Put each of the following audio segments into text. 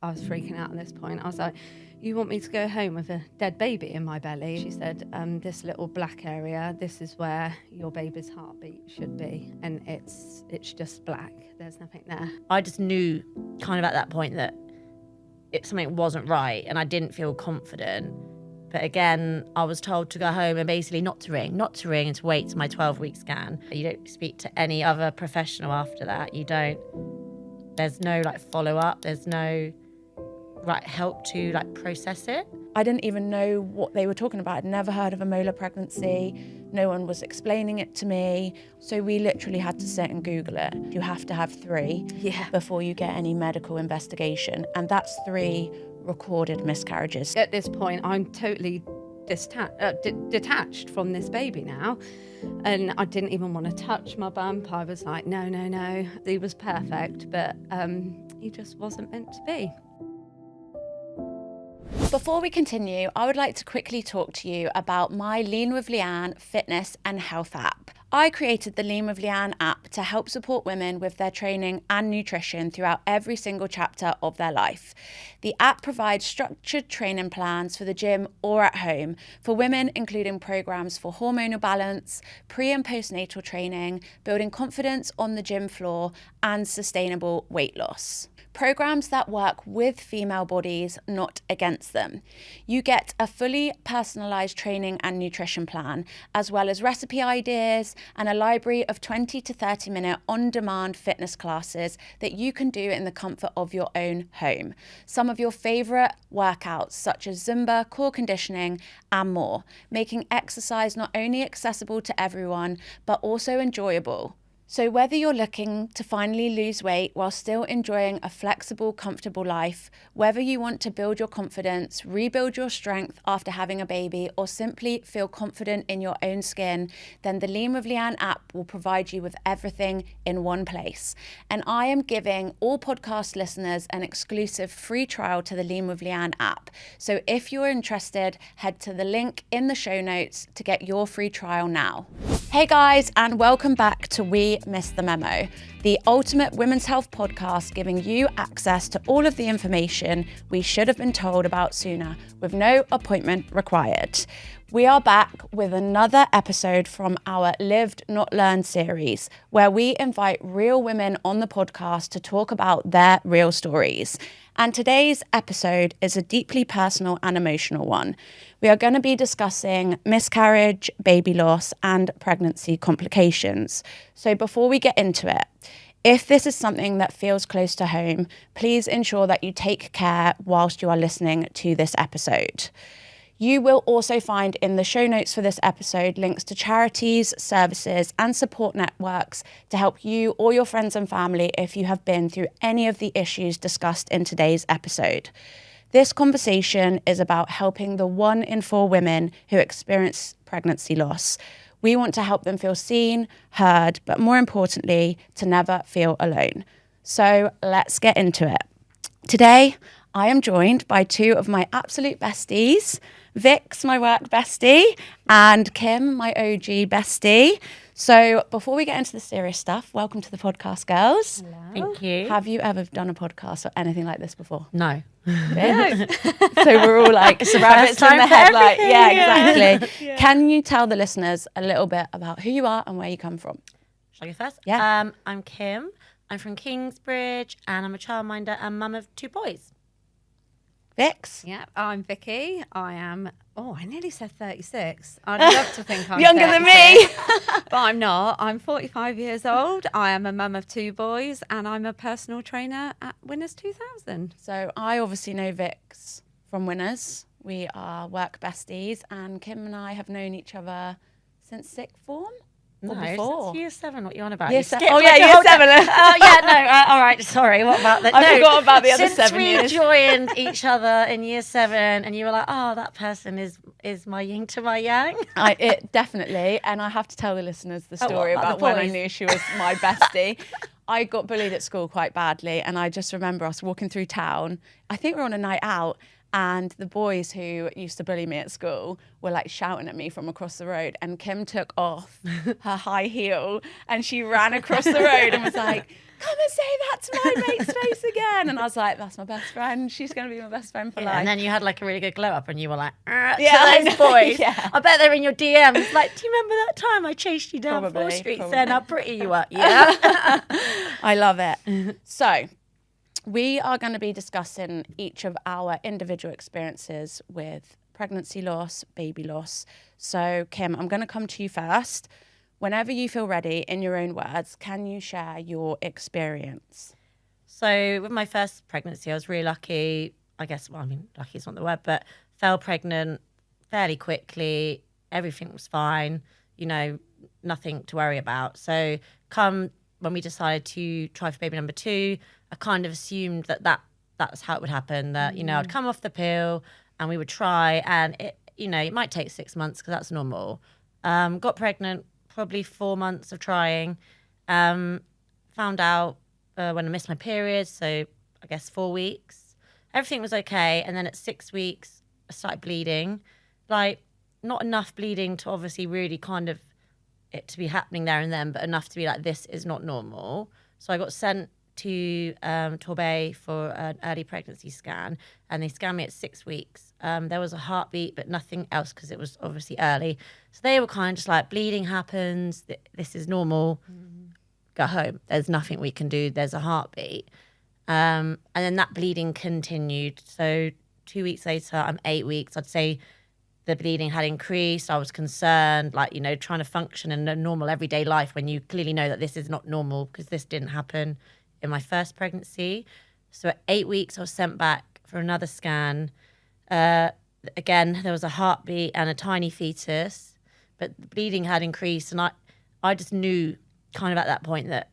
I was freaking out at this point. I was like, you want me to go home with a dead baby in my belly? She said, this little black area, this is where your baby's heartbeat should be. And it's just black. There's nothing there. I just knew kind of at that point that something wasn't right and I didn't feel confident. But again, I was told to go home and basically not to ring and to wait till my 12-week scan. You don't speak to any other professional after that. There's no follow-up. There's no help to process it. I didn't even know what they were talking about. I'd never heard of a molar pregnancy. No one was explaining it to me. So we literally had to sit and Google it. You have to have 3 before you get any medical investigation. And that's 3 recorded miscarriages. At this point, I'm totally detached from this baby now. And I didn't even want to touch my bump. I was like, no. He was perfect, but he just wasn't meant to be. Before we continue, I would like to quickly talk to you about my Lean with Leanne fitness and health app. I created the Lean with Leanne app to help support women with their training and nutrition throughout every single chapter of their life. The app provides structured training plans for the gym or at home for women, including programs for hormonal balance, pre- and postnatal training, building confidence on the gym floor, and sustainable weight loss. Programs that work with female bodies, not against them. You get a fully personalised training and nutrition plan, as well as recipe ideas and a library of 20 to 30 minute on-demand fitness classes that you can do in the comfort of your own home. Some of your favourite workouts such as Zumba, core conditioning and more, making exercise not only accessible to everyone, but also enjoyable. So whether you're looking to finally lose weight while still enjoying a flexible, comfortable life, whether you want to build your confidence, rebuild your strength after having a baby, or simply feel confident in your own skin, then the Lean with Leanne app will provide you with everything in one place. And I am giving all podcast listeners an exclusive free trial to the Lean with Leanne app. So if you're interested, head to the link in the show notes to get your free trial now. Hey guys, and welcome back to We Missed The Memo, the ultimate women's health podcast giving you access to all of the information we should have been told about sooner with no appointment required. We are back with another episode from our Lived Not Learned series, where we invite real women on the podcast to talk about their real stories. And today's episode is a deeply personal and emotional one. We are going to be discussing miscarriage, baby loss, and pregnancy complications. So before we get into it, if this is something that feels close to home, please ensure that you take care whilst you are listening to this episode. You will also find in the show notes for this episode links to charities, services, and support networks to help you or your friends and family if you have been through any of the issues discussed in today's episode. This conversation is about helping the 1 in 4 women who experience pregnancy loss. We want to help them feel seen, heard, but more importantly, to never feel alone. So let's get into it. Today, I am joined by 2 of my absolute besties, Vix, my work bestie, and Kim, my OG bestie. So before we get into the serious stuff, welcome to the podcast, girls. Hello. Thank you. Have you ever done a podcast or anything like this before? No. Yeah. So we're all like rabbits in the headlight. Yeah, exactly. Yeah. Can you tell the listeners a little bit about who you are and where you come from? Shall I go first? Yeah. I'm Kim. I'm from Kingsbridge and I'm a childminder and mum of 2 boys. Vix? Yeah, I'm Vicky. I nearly said 36. I'd love to think I'm younger than me. But I'm not. I'm 45 years old. I am a mum of 2 boys and I'm a personal trainer at Winners 2000. So I obviously know Vix from Winners. We are work besties and Kim and I have known each other since sixth form. No, before. that's year 7. What are you on about? Year You se- skipped oh like yeah, a year whole 7. Oh yeah, no. All right, sorry. What about that? I forgot about the other 7 years. Since we joined each other in year 7, and you were like, "Oh, that person is my yin to my yang." It definitely, and I have to tell the listeners the story about when I knew she was my bestie. I got bullied at school quite badly, and I just remember us walking through town. I think we were on a night out. And the boys who used to bully me at school were like shouting at me from across the road. And Kim took off her high heel and she ran across the road and was like, come and say that to my mate's face again. And I was like, that's my best friend. She's going to be my best friend for life. And then you had like a really good glow up and you were like, Yeah, to those boys. Yeah. I bet they're in your DMs. Like, do you remember that time I chased you down 4 streets saying how pretty you are? Yeah. I love it. So we are going to be discussing each of our individual experiences with pregnancy loss, baby loss. So Kim, I'm going to come to you first. Whenever you feel ready, in your own words, can you share your experience? So with my first pregnancy, I was really lucky. I guess, lucky is not the word, but fell pregnant fairly quickly. Everything was fine, nothing to worry about. So come when we decided to try for baby number 2, I kind of assumed that's how it would happen, that, I'd come off the pill and we would try, and it might take 6 months because that's normal. Got pregnant, probably 4 months of trying. Found out when I missed my period, so I guess 4 weeks. Everything was okay, and then at 6 weeks, I started bleeding. Like, not enough bleeding to obviously really kind of it to be happening there and then, but enough to be like, this is not normal. So I got sent to Torbay for an early pregnancy scan, and they scanned me at 6 weeks. There was a heartbeat, but nothing else because it was obviously early. So they were kind of just like, bleeding happens, this is normal, go home. There's nothing we can do, there's a heartbeat. And then that bleeding continued. So 2 weeks later, I'm 8 weeks. I'd say the bleeding had increased. I was concerned, trying to function in a normal everyday life when you clearly know that this is not normal because this didn't happen in my first pregnancy. So at 8 weeks, I was sent back for another scan. Again, there was a heartbeat and a tiny fetus, but the bleeding had increased. And I just knew kind of at that point that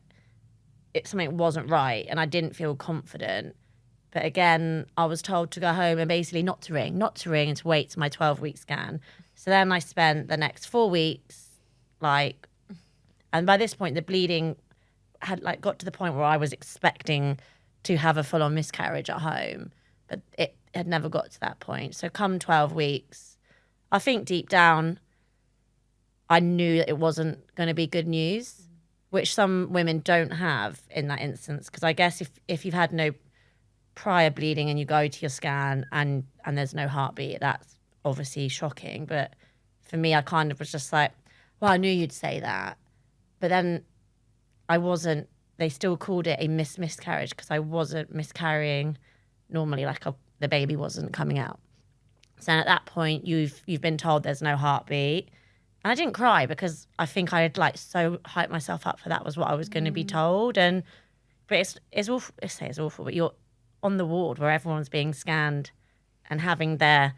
something wasn't right, and I didn't feel confident. But again, I was told to go home and basically not to ring and to wait till my 12-week scan. So then I spent the next 4 weeks, and by this point, the bleeding had got to the point where I was expecting to have a full-on miscarriage at home, but it had never got to that point. So come 12 weeks, I think deep down, I knew that it wasn't going to be good news, which some women don't have in that instance. Because I guess if you've had no prior bleeding and you go to your scan and there's no heartbeat, that's obviously shocking. But for me, I kind of was just like, well, I knew you'd say that. But then I wasn't, they still called it a miscarriage because I wasn't miscarrying normally, the baby wasn't coming out. So at that point, you've been told there's no heartbeat. And I didn't cry because I think I had so hyped myself up for that was what I was going to be told. But it's awful. I say it's awful, but you're on the ward where everyone's being scanned and having their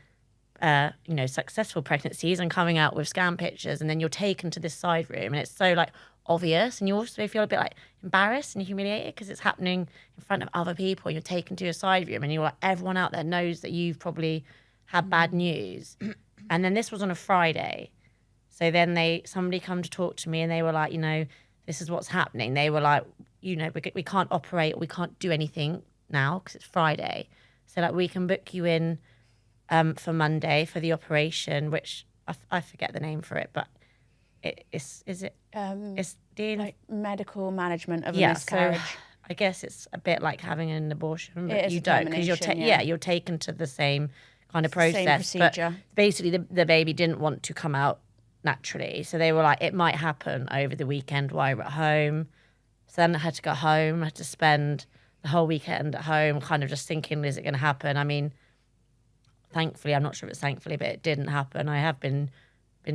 successful pregnancies and coming out with scan pictures, and then you're taken to this side room and it's so obvious, and you also feel a bit embarrassed and humiliated because it's happening in front of other people, and you're taken to a side room and you're everyone out there knows that you've probably had bad news. And then this was on a Friday, so then somebody come to talk to me and they were like, this is what's happening. They were like, we can't operate, we can't do anything now because it's Friday, so we can book you in for Monday for the operation, which I forget the name for it, but it's the medical management of a miscarriage. So I guess it's a bit like having an abortion, but you a don't, because you're taken to the same kind of process. Same procedure. But basically, the baby didn't want to come out naturally, so they were like, it might happen over the weekend while you're at home. So then I had to go home. I had to spend the whole weekend at home, kind of just thinking, is it going to happen? I mean, thankfully, I'm not sure if it's thankfully, but it didn't happen. I have been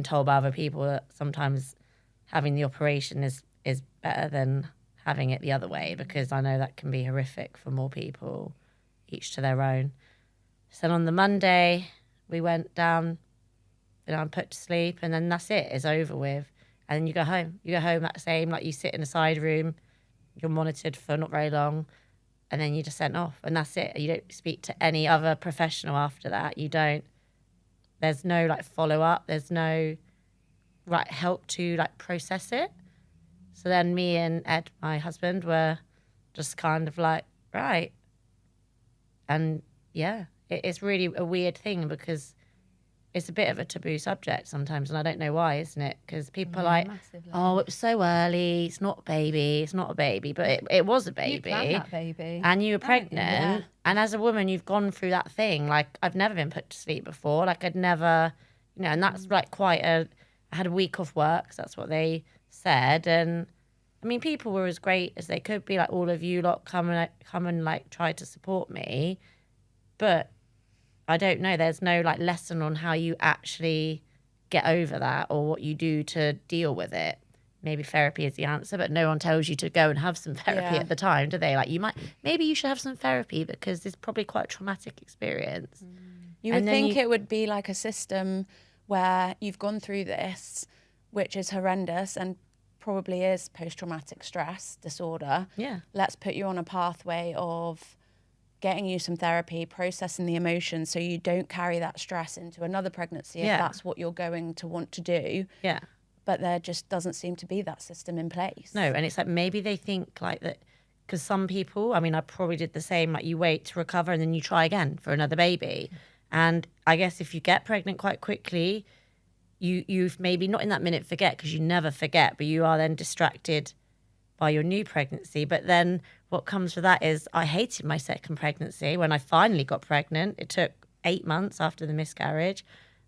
told by other people that sometimes having the operation is better than having it the other way, because I know that can be horrific for more people, each to their own. So on the Monday, we went down, put to sleep, and then that's it. It's over with. And then you go home. You go home that same, you sit in a side room, you're monitored for not very long, and then you're just sent off, and that's it. You don't speak to any other professional after that. You don't. There's no follow-up. There's no help to process it. So then me and Ed, my husband, were just kind of right. And yeah, it's really a weird thing because it's a bit of a taboo subject sometimes, and I don't know why, isn't it? Because people are like, massively. oh, it was so early, it's not a baby, but it was a baby. You planned that baby. And you were haven't you? pregnant, and as a woman, you've gone through that thing. Like, I've never been put to sleep before. Like, I'd never, and that's like I had a week off work, 'cause that's what they said. And I mean, people were as great as they could be. Like, all of you lot come and like try to support me, but I don't know. There's no like lesson on how you actually get over that or what you do to deal with it. Maybe therapy is the answer, but no one tells you to go and have some therapy at the time, do they? Like, maybe you should have some therapy because it's probably quite a traumatic experience. You would think it would be like a system where you've gone through this, which is horrendous and probably is post-traumatic stress disorder. Yeah. Let's put you on a pathway of getting you some therapy, processing the emotions so you don't carry that stress into another pregnancy if that's what you're going to want to do. Yeah. But there just doesn't seem to be that system in place. No, and it's like maybe they think like that because some people, I mean, I probably did the same, like you wait to recover and then you try again for another baby. And I guess if you get pregnant quite quickly, you've maybe not in that minute forget, because you never forget, but you are then distracted by your new pregnancy. But then what comes with that is I hated my second pregnancy. When I finally got pregnant, it took 8 months after the miscarriage.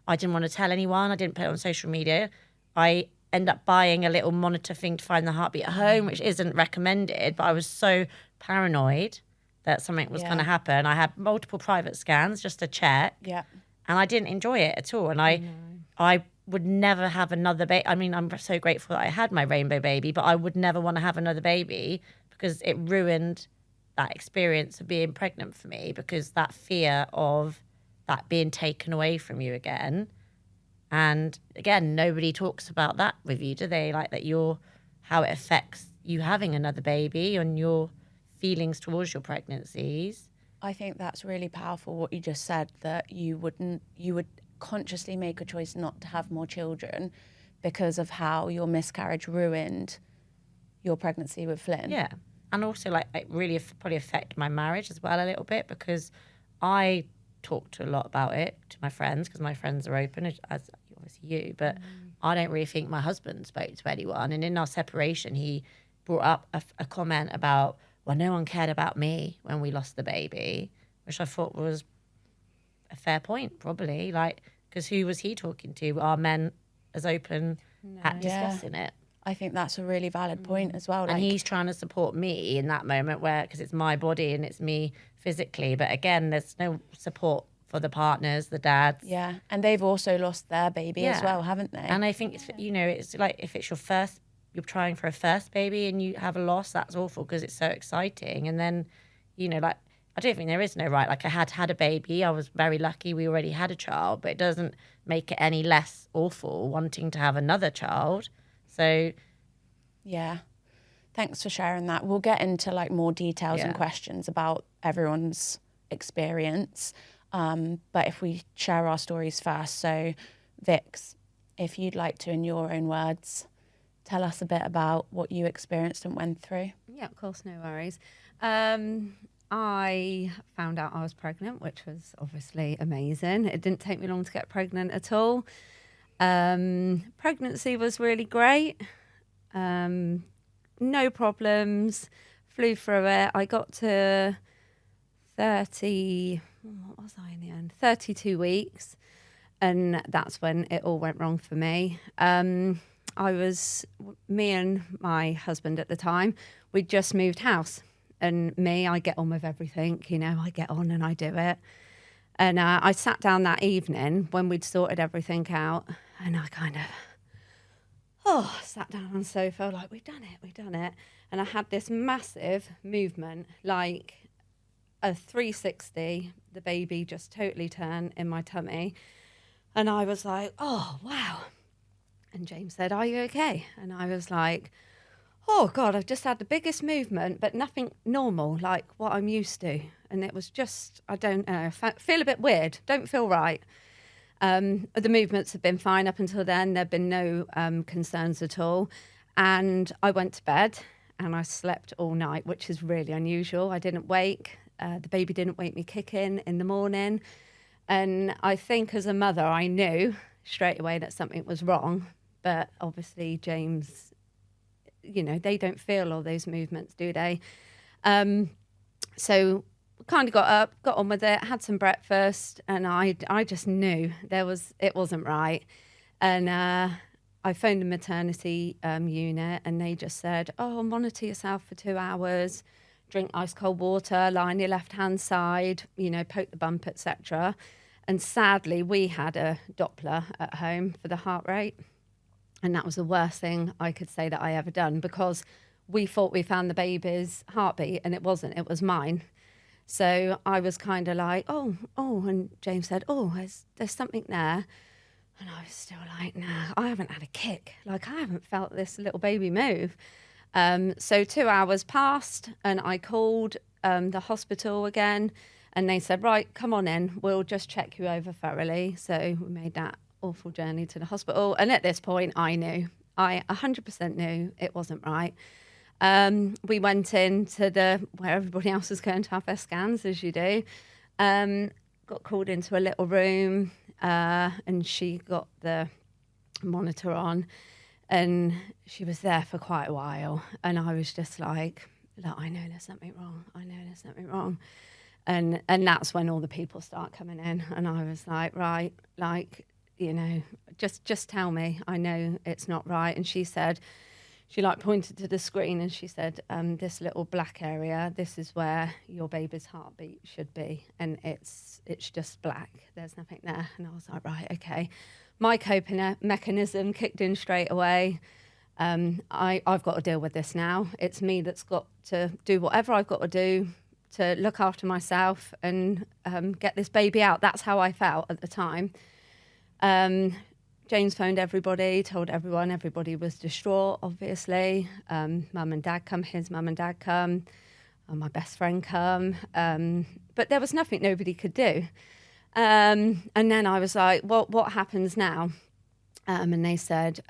I didn't want to tell anyone. I didn't put it on social media. I end up buying a little monitor thing to find the heartbeat at home, which isn't recommended, but I was so paranoid that something was going to happen. I had multiple private scans just to check. Yeah. And I didn't enjoy it at all. And I would never have another baby. I mean, I'm so grateful that I had my rainbow baby, but I would never want to have another baby because it ruined that experience of being pregnant for me, because that fear of that being taken away from you again. And again, nobody talks about that with you, do they? Like that how it affects you having another baby and your feelings towards your pregnancies. I think that's really powerful what you just said, that you would consciously make a choice not to have more children because of how your miscarriage ruined your pregnancy with Flynn. Yeah. And also like it really probably affected my marriage as well a little bit, because I talked a lot about it to my friends, because my friends are open, as obviously you, but I don't really think my husband spoke to anyone. And in our separation, he brought up a comment about, well, no one cared about me when we lost the baby, which I thought was a fair point, probably. Like, because who was he talking to? Are men as open at discussing it? I think that's a really valid point as well. And he's trying to support me in that moment because it's my body and it's me physically. But again, there's no support for the partners, the dads. Yeah, and they've also lost their baby as well, haven't they? And I think, it's like if it's you're trying for a first baby and you have a loss, that's awful because it's so exciting. And then, like, I don't think there is no right. Like, I had a baby. I was very lucky. We already had a child, but it doesn't make it any less awful wanting to have another child. So, yeah, thanks for sharing that. We'll get into like more details and questions about everyone's experience. But if we share our stories first, so Vix, if you'd like to, in your own words, tell us a bit about what you experienced and went through. Yeah, of course, no worries. I found out I was pregnant, which was obviously amazing. It didn't take me long to get pregnant at all. Pregnancy was really great. No problems. Flew through it. I got to 32 weeks. And that's when it all went wrong for me. Me and my husband at the time, we'd just moved house. And I get on with everything, I get on and I do it. And I sat down that evening when we'd sorted everything out, and I kind of, sat down on the sofa, like, we've done it. And I had this massive movement, like a 360, the baby just totally turned in my tummy. And I was like, oh, wow. And James said, are you okay? And I was like, oh, God, I've just had the biggest movement, but nothing normal, like what I'm used to. And it was just, I don't know, feel a bit weird, don't feel right. The movements have been fine up until then. There have been no concerns at all. And I went to bed and I slept all night, which is really unusual. I didn't wake. The baby didn't wake me kicking in the morning. And I think as a mother, I knew straight away that something was wrong. But obviously, James, you know, they don't feel all those movements, do they? So kind of got up, got on with it, had some breakfast, and I just knew it wasn't right. And I phoned the maternity unit, and they just said, "Oh, monitor yourself for 2 hours, drink ice cold water, lie on your left hand side, you know, poke the bump, etc." And sadly, we had a Doppler at home for the heart rate, and that was the worst thing I could say that I ever done, because we thought we found the baby's heartbeat, and it wasn't. It was mine. So I was kind of like, oh, and James said, "Oh, there's something there." And I was still like, "Nah, I haven't had a kick. Like, I haven't felt this little baby move." So 2 hours passed, and I called the hospital again, and they said, "Right, come on in. We'll just check you over thoroughly." So we made that awful journey to the hospital. And at this point, I knew. I 100% knew it wasn't right. We went into where everybody else was going to have their scans, as you do. Got called into a little room, and she got the monitor on, and she was there for quite a while. And I was just like, "Look, I know there's something wrong. I know there's something wrong." And that's when all the people start coming in, and I was like, "Right, like, you know, just tell me. I know it's not right." And she said, she like pointed to the screen, and she said, "This little black area, this is where your baby's heartbeat should be, and it's just black. There's nothing there." And I was like, "Right, okay." My coping mechanism kicked in straight away. I've got to deal with this now. It's me that's got to do whatever I've got to do to look after myself and get this baby out. That's how I felt at the time. James phoned everybody, told everyone. Everybody was distraught, obviously. Mum and dad come, his mum and dad come, and my best friend come. But there was nothing nobody could do. And then I was like, "Well, what happens now?" And they said,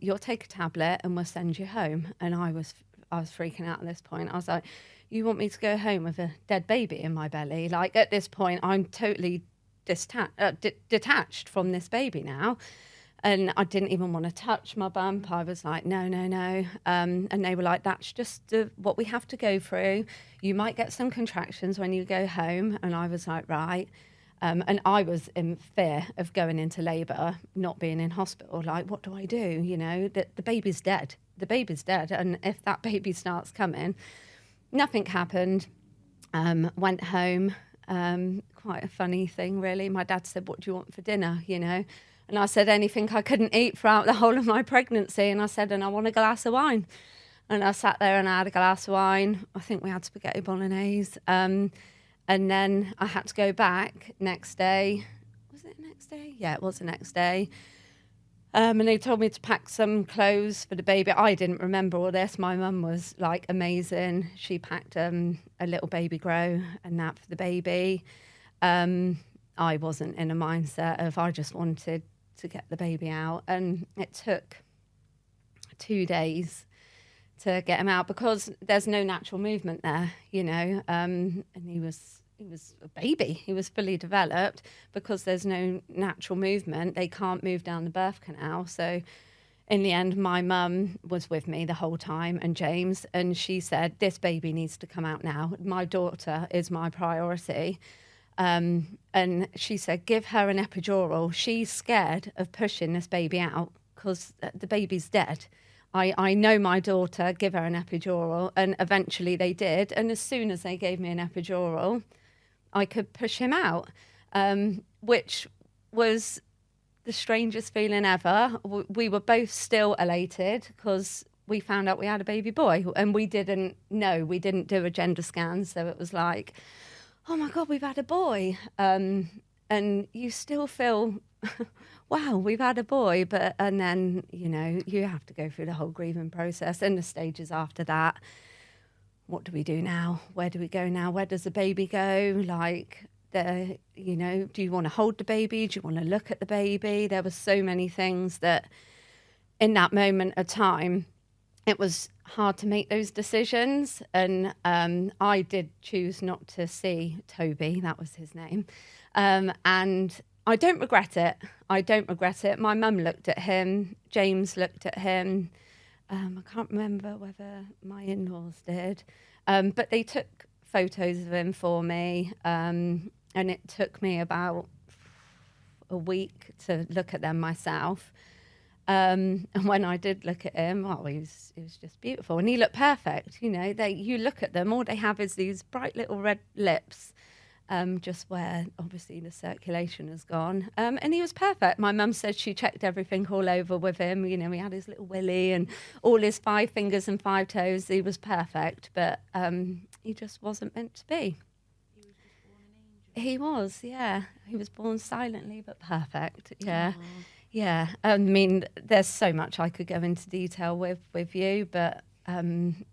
"You'll take a tablet and we'll send you home." And I was freaking out at this point. I was like, "You want me to go home with a dead baby in my belly?" Like, at this point, I'm totally detached from this baby now. And I didn't even want to touch my bump. I was like, no. And they were like, "That's just what we have to go through. You might get some contractions when you go home." And I was like, "Right." And I was in fear of going into labour, not being in hospital. Like, what do I do? You know, the baby's dead. The baby's dead. And if that baby starts coming, nothing happened. Went home. Quite a funny thing, really. My dad said, "What do you want for dinner?" You know. And I said anything I couldn't eat throughout the whole of my pregnancy. And I said, "And I want a glass of wine." And I sat there and I had a glass of wine. I think we had spaghetti bolognese. And then I had to go back next day. Was it the next day? Yeah, it was the next day. And they told me to pack some clothes for the baby. I didn't remember all this. My mum was like amazing. She packed a little baby grow and that for the baby. I wasn't in a mindset of, I just wanted to get the baby out, and it took 2 days to get him out because there's no natural movement there, you know. And he was a baby. He was fully developed. Because there's no natural movement, they can't move down the birth canal. So in the end, my mum was with me the whole time, and James, and she said, "This baby needs to come out now. My daughter is my priority." And she said, "Give her an epidural. She's scared of pushing this baby out because the baby's dead. I know my daughter, give her an epidural." And eventually they did. And as soon as they gave me an epidural, I could push him out, which was the strangest feeling ever. We were both still elated because we found out we had a baby boy, and we didn't know. We didn't do a gender scan. So it was like, "Oh my God, we've had a boy." And you still feel, wow, we've had a boy. And then, you know, you have to go through the whole grieving process and the stages after that. What do we do now? Where do we go now? Where does the baby go? Like, you know, do you want to hold the baby? Do you want to look at the baby? There were so many things that in that moment of time, it was hard to make those decisions. And I did choose not to see Toby, that was his name. And I don't regret it. I don't regret it. My mum looked at him, James looked at him. I can't remember whether my in-laws did, but they took photos of him for me. And it took me about a week to look at them myself. And when I did look at him, he was just beautiful, and he looked perfect. You know, you look at them, all they have is these bright little red lips, just where obviously the circulation has gone. And he was perfect. My mum said she checked everything all over with him. You know, he had his little willy and all his 5 fingers and 5 toes. He was perfect, but he just wasn't meant to be. He was just born an angel. He was, yeah. He was born silently but perfect. Yeah. Aww. Yeah, I mean, there's so much I could go into detail with you, but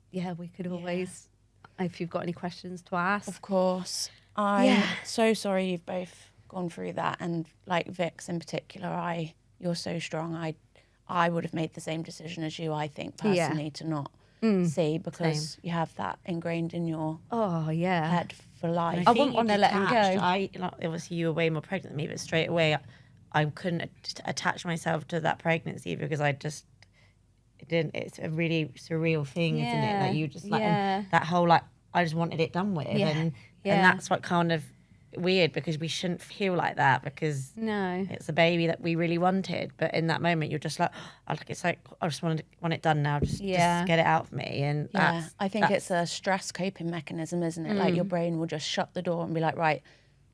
yeah, we could always, if you've got any questions to ask. Of course. I'm so sorry you've both gone through that, and like Vix in particular, you're so strong. I would have made the same decision as you, I think, personally, to not see, because you have that ingrained in your head for life. I wouldn't want to let him go. Obviously, you were way more pregnant than me, but straight away, I couldn't attach myself to that pregnancy because it didn't. It's a really surreal thing, isn't it? Like you just like that whole like I just wanted it done with, and that's what kind of weird, because we shouldn't feel like that, because it's a baby that we really wanted, but in that moment you're just like, it's like I just want it done now, just get it out of me. And I think it's a stress coping mechanism, isn't it? Like your brain will just shut the door and be like, right,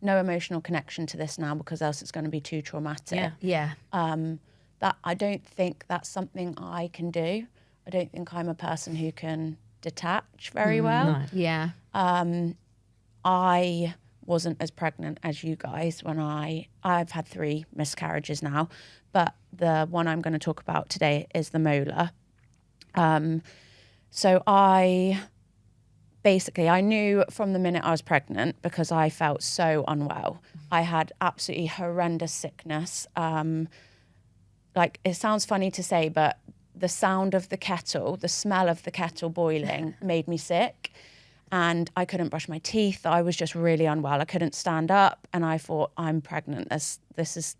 no emotional connection to this now, because else it's going to be too traumatic. That I don't think that's something I can do. I don't think I'm a person who can detach very well. I wasn't as pregnant as you guys when I've had 3 miscarriages now, but the one I'm going to talk about today is the molar. So I knew from the minute I was pregnant, because I felt so unwell. I had absolutely horrendous sickness. Like, it sounds funny to say, but the sound of the kettle, the smell of the kettle boiling made me sick, and I couldn't brush my teeth. I was just really unwell. I couldn't stand up, and I thought, I'm pregnant.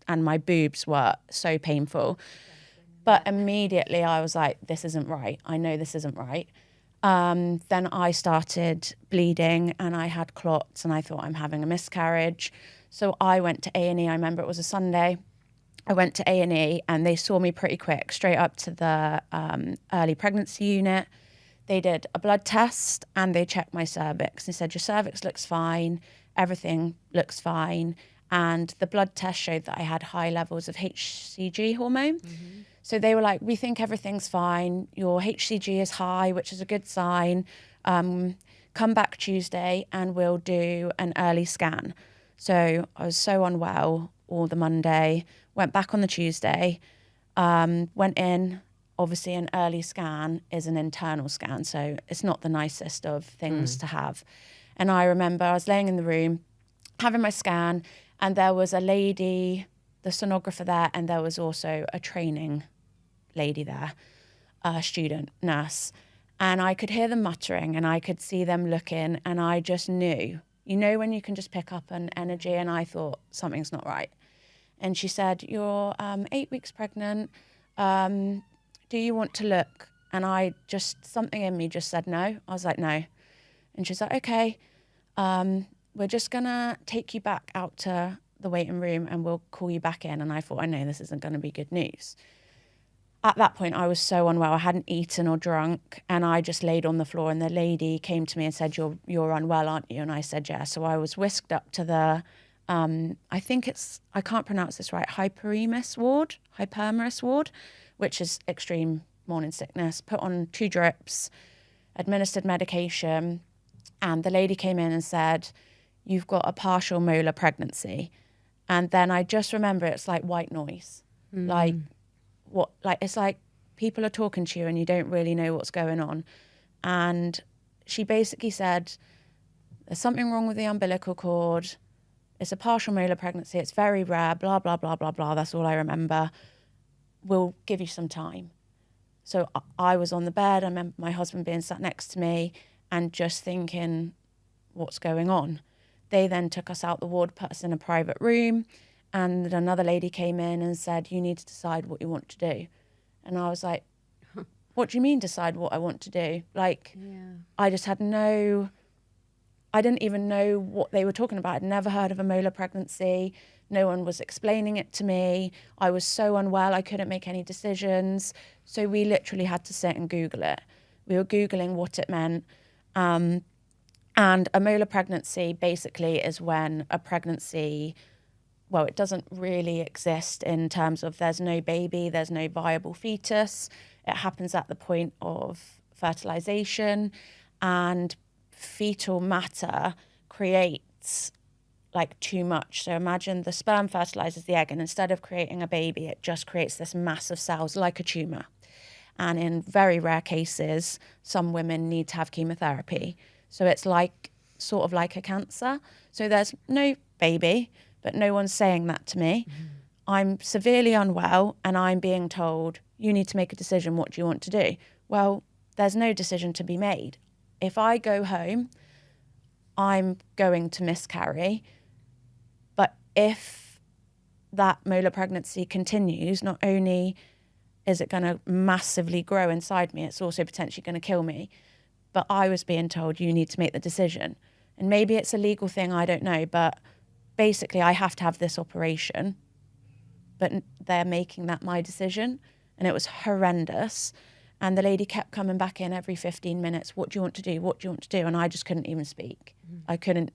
And my boobs were so painful. But immediately I was like, this isn't right. I know this isn't right. Then I started bleeding and I had clots, and I thought, I'm having a miscarriage. So I went to A&E. I remember it was a Sunday. I went to A&E and they saw me pretty quick, straight up to the early pregnancy unit. They did a blood test and they checked my cervix. They said, your cervix looks fine, everything looks fine. And the blood test showed that I had high levels of HCG hormone. Mm-hmm. So they were like, we think everything's fine. Your HCG is high, which is a good sign. Come back Tuesday and we'll do an early scan. So I was so unwell all the Monday, went back on the Tuesday, went in. Obviously, an early scan is an internal scan, so it's not the nicest of things to have. And I remember I was laying in the room, having my scan, and there was a lady, the sonographer there, and there was also a training lady there, a student nurse. And I could hear them muttering and I could see them looking, and I just knew, you know, when you can just pick up an energy, and I thought, something's not right. And she said, you're 8 weeks pregnant. Do you want to look? And something in me just said no. I was like, no. And she's like, okay, we're just going to take you back out to the waiting room and we'll call you back in. And I thought, I know this isn't going to be good news. At that point, I was so unwell. I hadn't eaten or drunk, and I just laid on the floor, and the lady came to me and said, you're unwell, aren't you? And I said, yeah. So I was whisked up to the, I can't pronounce this right, hyperemus ward, which is extreme morning sickness, put on 2 drips, administered medication. And the lady came in and said, you've got a partial molar pregnancy. And then I just remember it's like white noise. It's like people are talking to you and you don't really know what's going on. And she basically said, there's something wrong with the umbilical cord. It's a partial molar pregnancy. It's very rare, blah, blah, blah, blah, blah. That's all I remember. We'll give you some time. So I was on the bed. I remember my husband being sat next to me and just thinking, what's going on? They then took us out the ward, put us in a private room, and another lady came in and said, you need to decide what you want to do. And I was like, what do you mean decide what I want to do? Like, I just had I didn't even know what they were talking about. I'd never heard of a molar pregnancy. No one was explaining it to me. I was so unwell, I couldn't make any decisions. So we literally had to sit and Google it. We were Googling what it meant. And a molar pregnancy basically is when a pregnancy, well, it doesn't really exist in terms of there's no baby, there's no viable fetus. It happens at the point of fertilization, and fetal matter creates like too much. So imagine the sperm fertilizes the egg, and instead of creating a baby, it just creates this mass of cells like a tumor. And in very rare cases, some women need to have chemotherapy. So it's like sort of like a cancer. So there's no baby, but no one's saying that to me. I'm severely unwell and I'm being told, you need to make a decision. What do you want to do? Well, there's no decision to be made. If I go home, I'm going to miscarry. But if that molar pregnancy continues, not only is it going to massively grow inside me, it's also potentially going to kill me. But I was being told, you need to make the decision. And maybe it's a legal thing, I don't know. But basically, I have to have this operation. But they're making that my decision. And it was horrendous. And the lady kept coming back in every 15 minutes. What do you want to do? What do you want to do? And I just couldn't even speak. I couldn't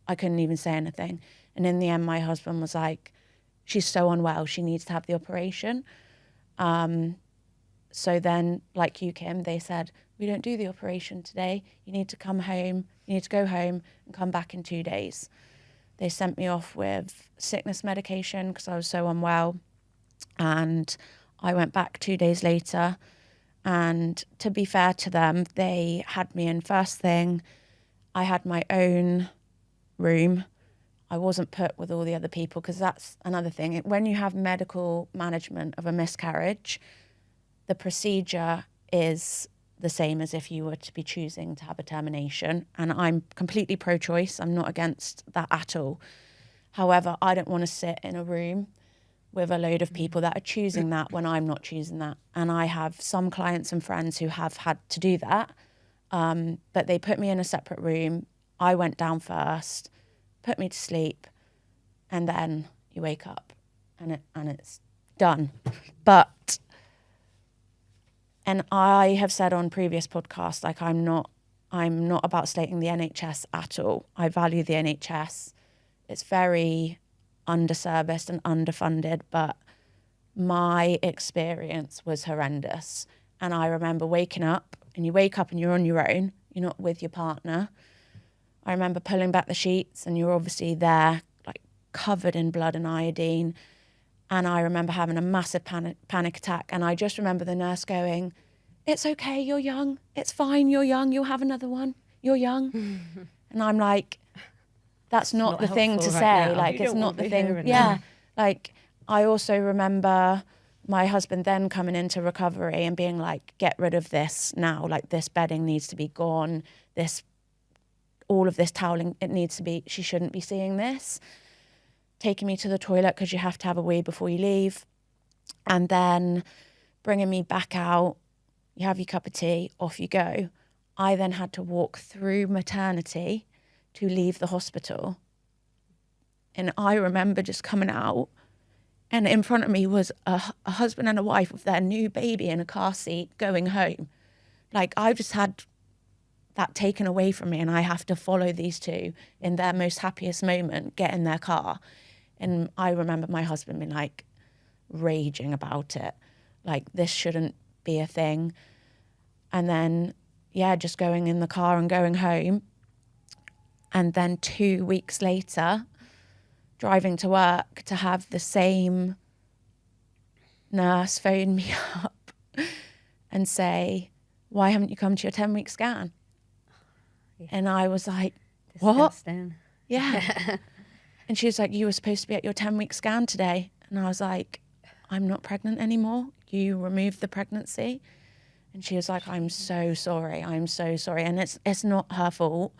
even say anything. And in the end, my husband was like, she's so unwell, she needs to have the operation. So then, like you, Kim, they said, we don't do the operation today. You need to come home. You need to go home and come back in 2 days. They sent me off with sickness medication because I was so unwell. And I went back 2 days later. And to be fair to them, they had me in first thing. I had my own room. I wasn't put with all the other people, because that's another thing. When you have medical management of a miscarriage, the procedure is the same as if you were to be choosing to have a termination. And I'm completely pro-choice. I'm not against that at all. However, I don't want to sit in a room with a load of people that are choosing that when I'm not choosing that. And I have some clients and friends who have had to do that. But they put me in a separate room. I went down first, put me to sleep, and then you wake up and it's done. But, and I have said on previous podcasts, like I'm not about slating the NHS at all. I value the NHS. It's very underserviced and underfunded, but my experience was horrendous. And I remember waking up, and you wake up and you're on your own, you're not with your partner. I remember pulling back the sheets, and you're obviously there, like covered in blood and iodine. And I remember having a massive panic attack. And I just remember the nurse going, it's okay, you're young. It's fine, you're young. You'll have another one. You're young. And I'm like, that's not the thing to say. Like, it's not the thing. Yeah. Like, I also remember my husband then coming into recovery and being like, get rid of this now. Like, this bedding needs to be gone. All of this toweling, it needs to be, she shouldn't be seeing this. Taking me to the toilet because you have to have a wee before you leave. And then bringing me back out. You have your cup of tea, off you go. I then had to walk through maternity to leave the hospital. And I remember just coming out, and in front of me was a husband and a wife with their new baby in a car seat going home. Like, I've just had that taken away from me, and I have to follow these two in their most happiest moment, get in their car. And I remember my husband being like raging about it. Like, this shouldn't be a thing. And then, yeah, just going in the car and going home. And then 2 weeks later, driving to work, to have the same nurse phone me up and say, why haven't you come to your 10-week scan? Yeah. And I was like, Disgusting. What? Yeah. And she was like, you were supposed to be at your 10-week scan today. And I was like, I'm not pregnant anymore. you removed the pregnancy? And she was like, I'm so sorry. And it's not her fault.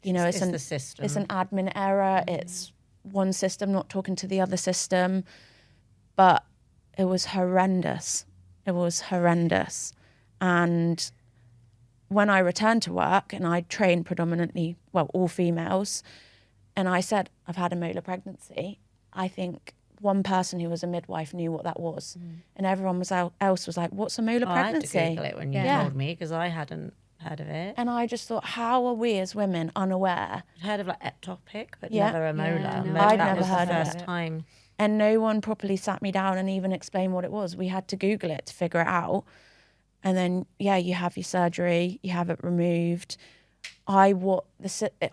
You know, It's the system. It's an admin error. It's one system not talking to the other system. But it was horrendous. It was horrendous. And when I returned to work, and I trained predominantly, well, all females, and I said, I've had a molar pregnancy, I think one person who was a midwife knew what that was. And everyone else was like, what's a molar pregnancy? I had to Google it when you told me, because I hadn't heard of it. And I just thought, how are we as women unaware? I'd heard of like ectopic, but Yeah. never a molar. Yeah, no. That I'd never was heard the of first it. time. And no one properly sat me down and even explained what it was. We had to Google it to figure it out. And then, you have your surgery, you have it removed. I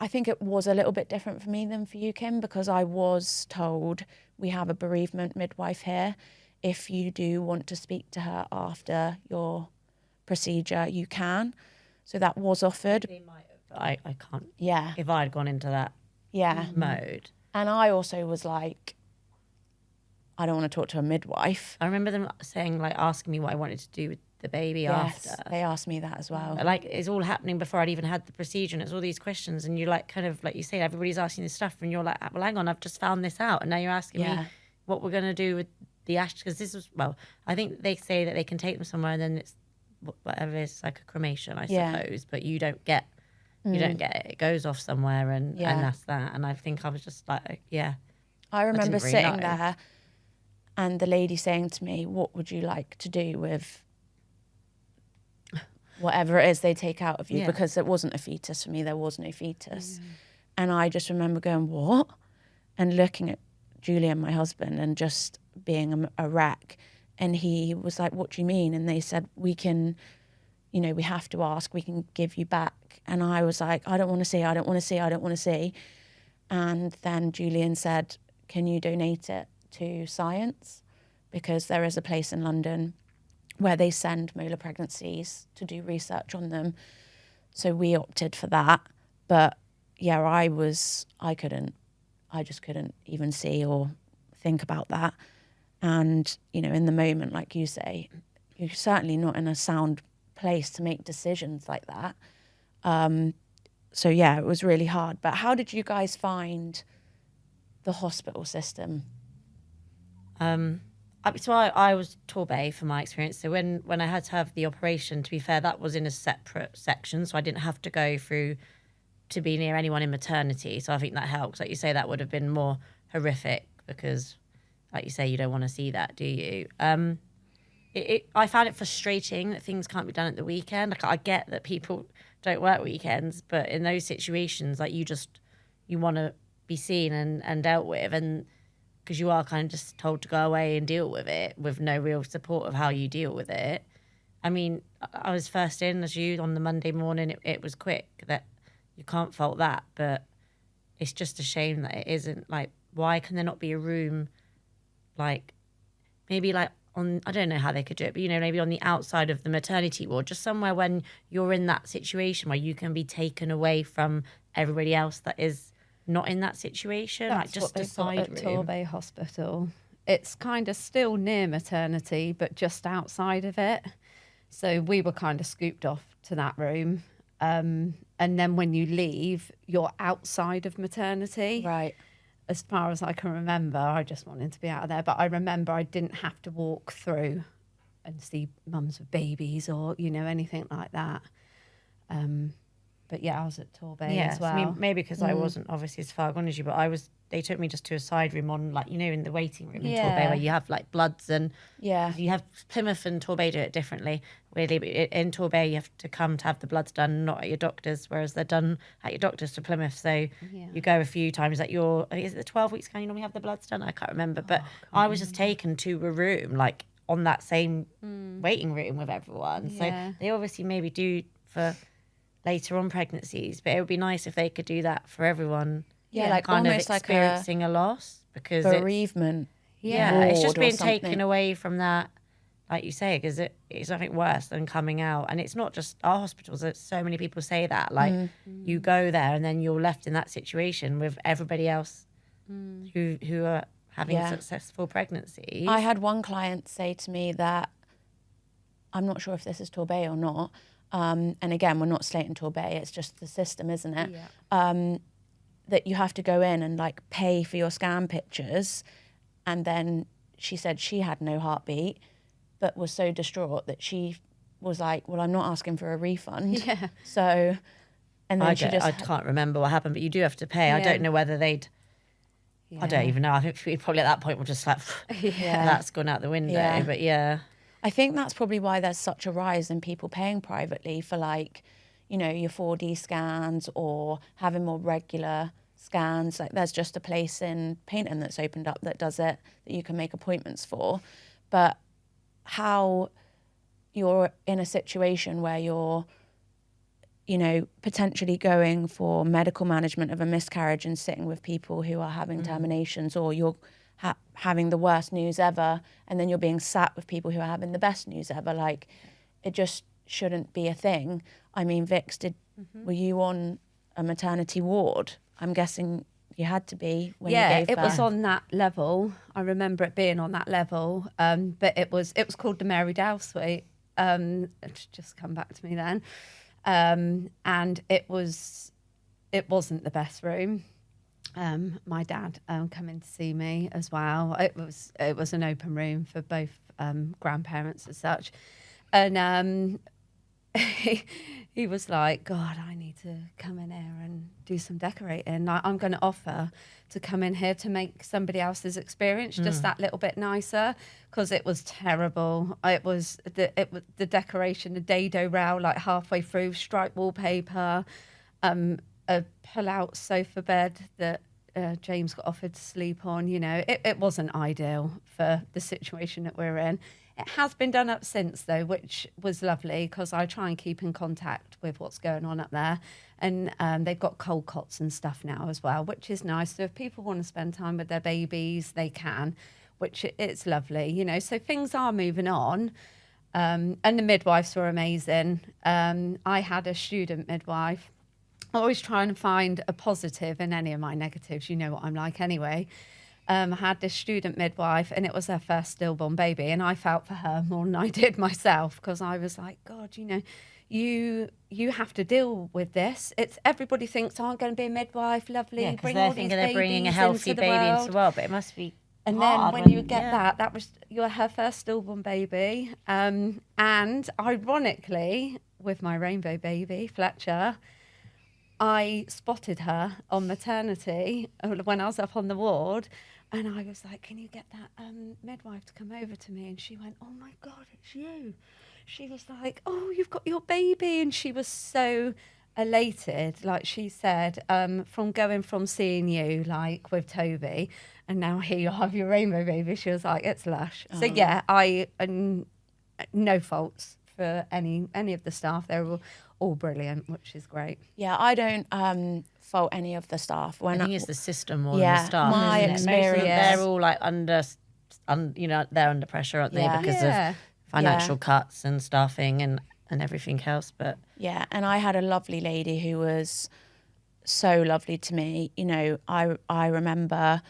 think it was a little bit different for me than for you, Kim, because I was told we have a bereavement midwife here. If you do want to speak to her after your procedure, you can. So that was offered. They might have, but I can't. Yeah. If I had gone into that mode. And I also was like, I don't want to talk to a midwife. I remember them saying, like, asking me what I wanted to do with the baby Yes, after. they asked me that as well. Like, it's all happening before I'd even had the procedure, and it's all these questions, and you like, kind of, like you say, everybody's asking this stuff, and you're like, well, hang on, I've just found this out, and now you're asking me what we're going to do with the ash, because this was, well, I think they say that they can take them somewhere, and then it's whatever it is, like a cremation, I suppose, but you don't get it. It goes off somewhere, and that's that. And I think I was just like, I remember really sitting know. there and the lady saying to me, what would you like to do with whatever it is they take out of you? Yeah. Because it wasn't a fetus for me. There was no fetus. And I just remember going, what? And looking at Julian, my husband, and just being a wreck. And he was like, what do you mean? And they said, we can, we have to ask, we can give you back. And I was like, I don't want to see, I don't want to see, I don't want to see. And then Julian said, can you donate it to science? Because there is a place in London where they send molar pregnancies to do research on them. So we opted for that. But I just couldn't even see or think about that. And, in the moment, like you say, you're certainly not in a sound place to make decisions like that. So it was really hard. But how did you guys find the hospital system? So I was Torbay for my experience. So when I had to have the operation, to be fair, that was in a separate section, so I didn't have to go through to be near anyone in maternity. So I think that helps. Like you say, that would have been more horrific because, like you say, you don't want to see that, do you? I found it frustrating that things can't be done at the weekend. Like, I get that people don't work weekends, but in those situations, like, you want to be seen and dealt with, and because you are kind of just told to go away and deal with it with no real support of how you deal with it. I mean, I was first in as you on the Monday morning. It was quick. That you can't fault that, but it's just a shame that it isn't. Like, why can there not be a room, like, maybe like on, I don't know how they could do it, but maybe on the outside of the maternity ward, just somewhere when you're in that situation where you can be taken away from everybody else that is not in that situation. That's like, just what they've a side got at room. Torbay Hospital. It's kind of still near maternity, but just outside of it. So we were kind of scooped off to that room. And then when you leave, you're outside of maternity. Right. As far as I can remember, I just wanted to be out of there. But I remember I didn't have to walk through and see mums with babies or, anything like that. But I was at Torbay as well. I mean, maybe because I wasn't obviously as far gone as you, but they took me just to a side room on, like, in the waiting room in Torbay, where you have like bloods and you have Plymouth and Torbay do it differently. Weirdly, but in Torbay you have to come to have the bloods done, not at your doctor's, whereas they're done at your doctor's to Plymouth. So you go a few times at is it the 12 weeks can you normally have the bloods done? I can't remember, but I was just taken to a room like on that same waiting room with everyone. So they obviously maybe do for later on pregnancies, but it would be nice if they could do that for everyone. Like kind almost of experiencing a loss, because bereavement. it's just ward or being something. taken away from that, like you say, because it's nothing worse than coming out. And it's not just our hospitals. So many people say that, like you go there and then you're left in that situation with everybody else who are having successful pregnancies. I had one client say to me that I'm not sure if this is Torbay or not. And again, we're not slating Torbay, it's just the system, isn't it? Yeah. That you have to go in and like pay for your scan pictures. And then she said she had no heartbeat, but was so distraught that she was like, well, I'm not asking for a refund. Yeah. So, and then I can't remember what happened, but you do have to pay. I Yeah. don't know whether they'd, I don't even know. I think we probably at that point were just like, that's gone out the window. Yeah. But yeah. I think that's probably why there's such a rise in people paying privately for like, you know, your 4D scans or having more regular scans. Like there's just a place in Paynton that's opened up that does it, that you can make appointments for. But how you're in a situation where you're, you know, potentially going for medical management of a miscarriage and sitting with people who are having terminations, or you're having the worst news ever, and then you're being sat with people who are having the best news ever. Like, it just shouldn't be a thing. I mean, Vix, were you on a maternity ward? I'm guessing you had to be when you gave birth. It was on that level. I remember it being on that level, but it was called the Mary Dow Suite. It's just come back to me then. And it wasn't the best room. My dad come in to see me as well. It was an open room for both grandparents as such, and he was like, God, I need to come in here and do some decorating. I'm going to offer to come in here to make somebody else's experience just that little bit nicer, because it was terrible. It was the decoration, the dado rail, like halfway through, striped wallpaper, a pull-out sofa bed that James got offered to sleep on. You know, it wasn't ideal for the situation that we're in. It has been done up since, though, which was lovely, because I try and keep in contact with what's going on up there. And they've got cold cots and stuff now as well, which is nice. So if people want to spend time with their babies, they can, which it's lovely, you know. So things are moving on. And the midwives were amazing. I had a student midwife. I always try and find a positive in any of my negatives. You know what I'm like anyway. I had this student midwife, and it was her first stillborn baby, and I felt for her more than I did myself, because I was like, God, you know, you have to deal with this. It's everybody thinks, oh, I'm going to be a midwife, lovely, Yeah, because bring they're all thinking these they're bringing a babies healthy into the baby world. into the world, but it must be And hard then when you get that was her first stillborn baby. And ironically, with my rainbow baby, Fletcher, I spotted her on maternity when I was up on the ward, and I was like, can you get that midwife to come over to me? And she went, oh my God, it's you. She was like, oh, you've got your baby. And she was so elated. Like she said, from going from seeing you like with Toby, and now here you have your rainbow baby, she was like, it's lush. So yeah, I no faults for any of the staff. They were all brilliant, which is great. Yeah, I don't fault any of the staff. I think it's the system more yeah, than the staff. my isn't it? experience- They're all like you know, they're under pressure, aren't they, Yeah. because Yeah. of financial cuts and staffing and everything else. But Yeah, and I had a lovely lady who was so lovely to me. You know, I remember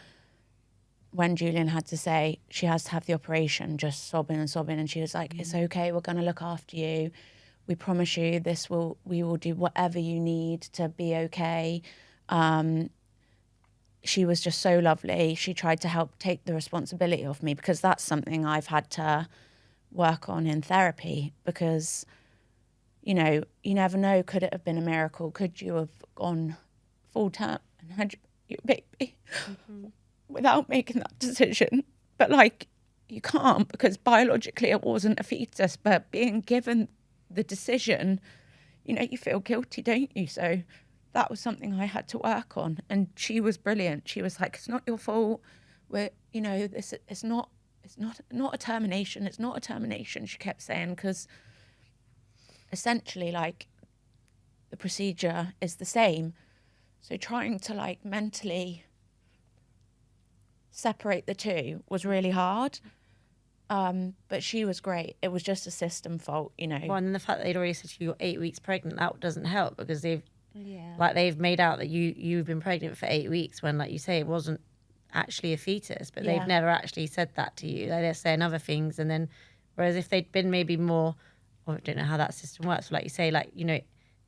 when Julian had to say she has to have the operation, just sobbing and sobbing, and she was like, it's okay, we're going to look after you. We promise you we will do whatever you need to be okay. She was just so lovely. She tried to help take the responsibility off me, because that's something I've had to work on in therapy, because, you know, you never know, could it have been a miracle? Could you have gone full term and had your baby without making that decision? But like, you can't, because biologically it wasn't a fetus, but being given the decision, you know, you feel guilty, don't you? So that was something I had to work on. And she was brilliant. She was like, it's not your fault. We're, you know, it's not a termination. It's not a termination, she kept saying, because essentially, like, the procedure is the same. So trying to like mentally separate the two was really hard. But she was great. It was just a system fault, you know. well, and the fact that they'd already said to you you're 8 weeks pregnant, that doesn't help, because they've made out that you've been pregnant for 8 weeks, when, like you say, it wasn't actually a fetus, but they've never actually said that to you. Like, they're saying other things, and then whereas if they'd been maybe more I don't know how that system works. Like you say, like, you know,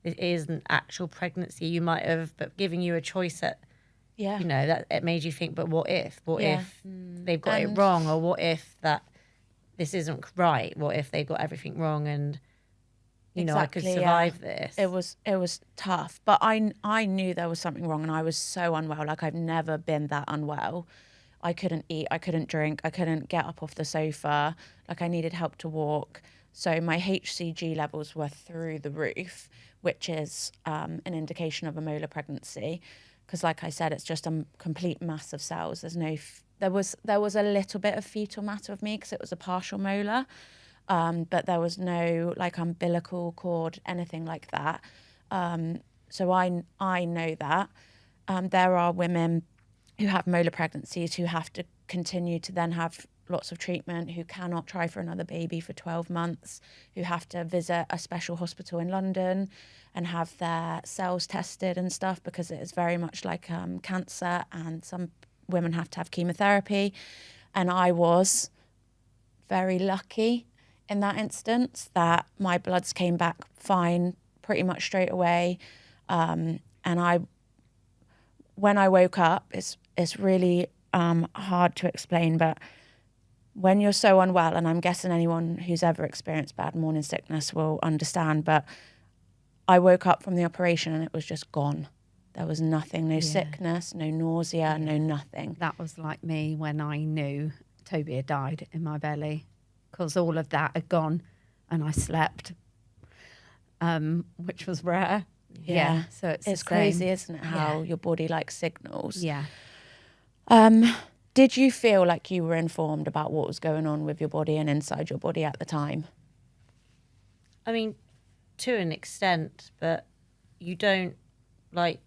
it is an actual pregnancy you might have, but giving you a choice that, Yeah. you know, that it made you think, but what if? What Yeah. if they've got it wrong? Or what if that this isn't right? What if they got everything wrong and, you know, I could survive this? It was tough, but I knew there was something wrong, and I was so unwell. Like, I've never been that unwell. I couldn't eat, I couldn't drink, I couldn't get up off the sofa. Like, I needed help to walk. So my HCG levels were through the roof, which is an indication of a molar pregnancy. Because, like I said, it's just a complete mass of cells. There's no, there was a little bit of fetal matter of me because it was a partial molar, but there was no like umbilical cord, anything like that. So I know that there are women who have molar pregnancies who have to continue to then have lots of treatment, who cannot try for another baby for 12 months, who have to visit a special hospital in London and have their cells tested and stuff, because it is very much like cancer, and some women have to have chemotherapy. And I was very lucky in that instance that my bloods came back fine pretty much straight away. And when I woke up, it's really hard to explain, but when you're so unwell, and I'm guessing anyone who's ever experienced bad morning sickness will understand, but I woke up from the operation and it was just gone. There was nothing, no sickness, no nausea, no nothing. That was like me when I knew Toby had died in my belly, because all of that had gone and I slept, which was rare. Yeah. So it's crazy, isn't it, how your body like signals. Yeah. Did you feel like you were informed about what was going on with your body and inside your body at the time? I mean, to an extent, but you don't, like,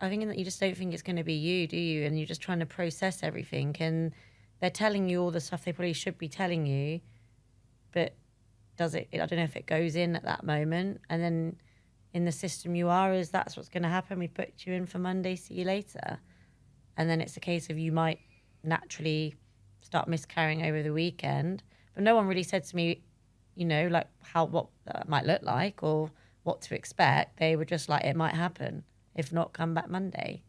I think that you just don't think it's going to be you, do you? And you're just trying to process everything, and they're telling you all the stuff they probably should be telling you, but does it, I don't know if it goes in at that moment, and then in the system you are, is that's what's going to happen. We put you in for Monday, see you later. And then it's a case of you might naturally start miscarrying over the weekend, but no one really said to me, you know, like what that might look like or what to expect. They were just like, it might happen, if not, come back Monday.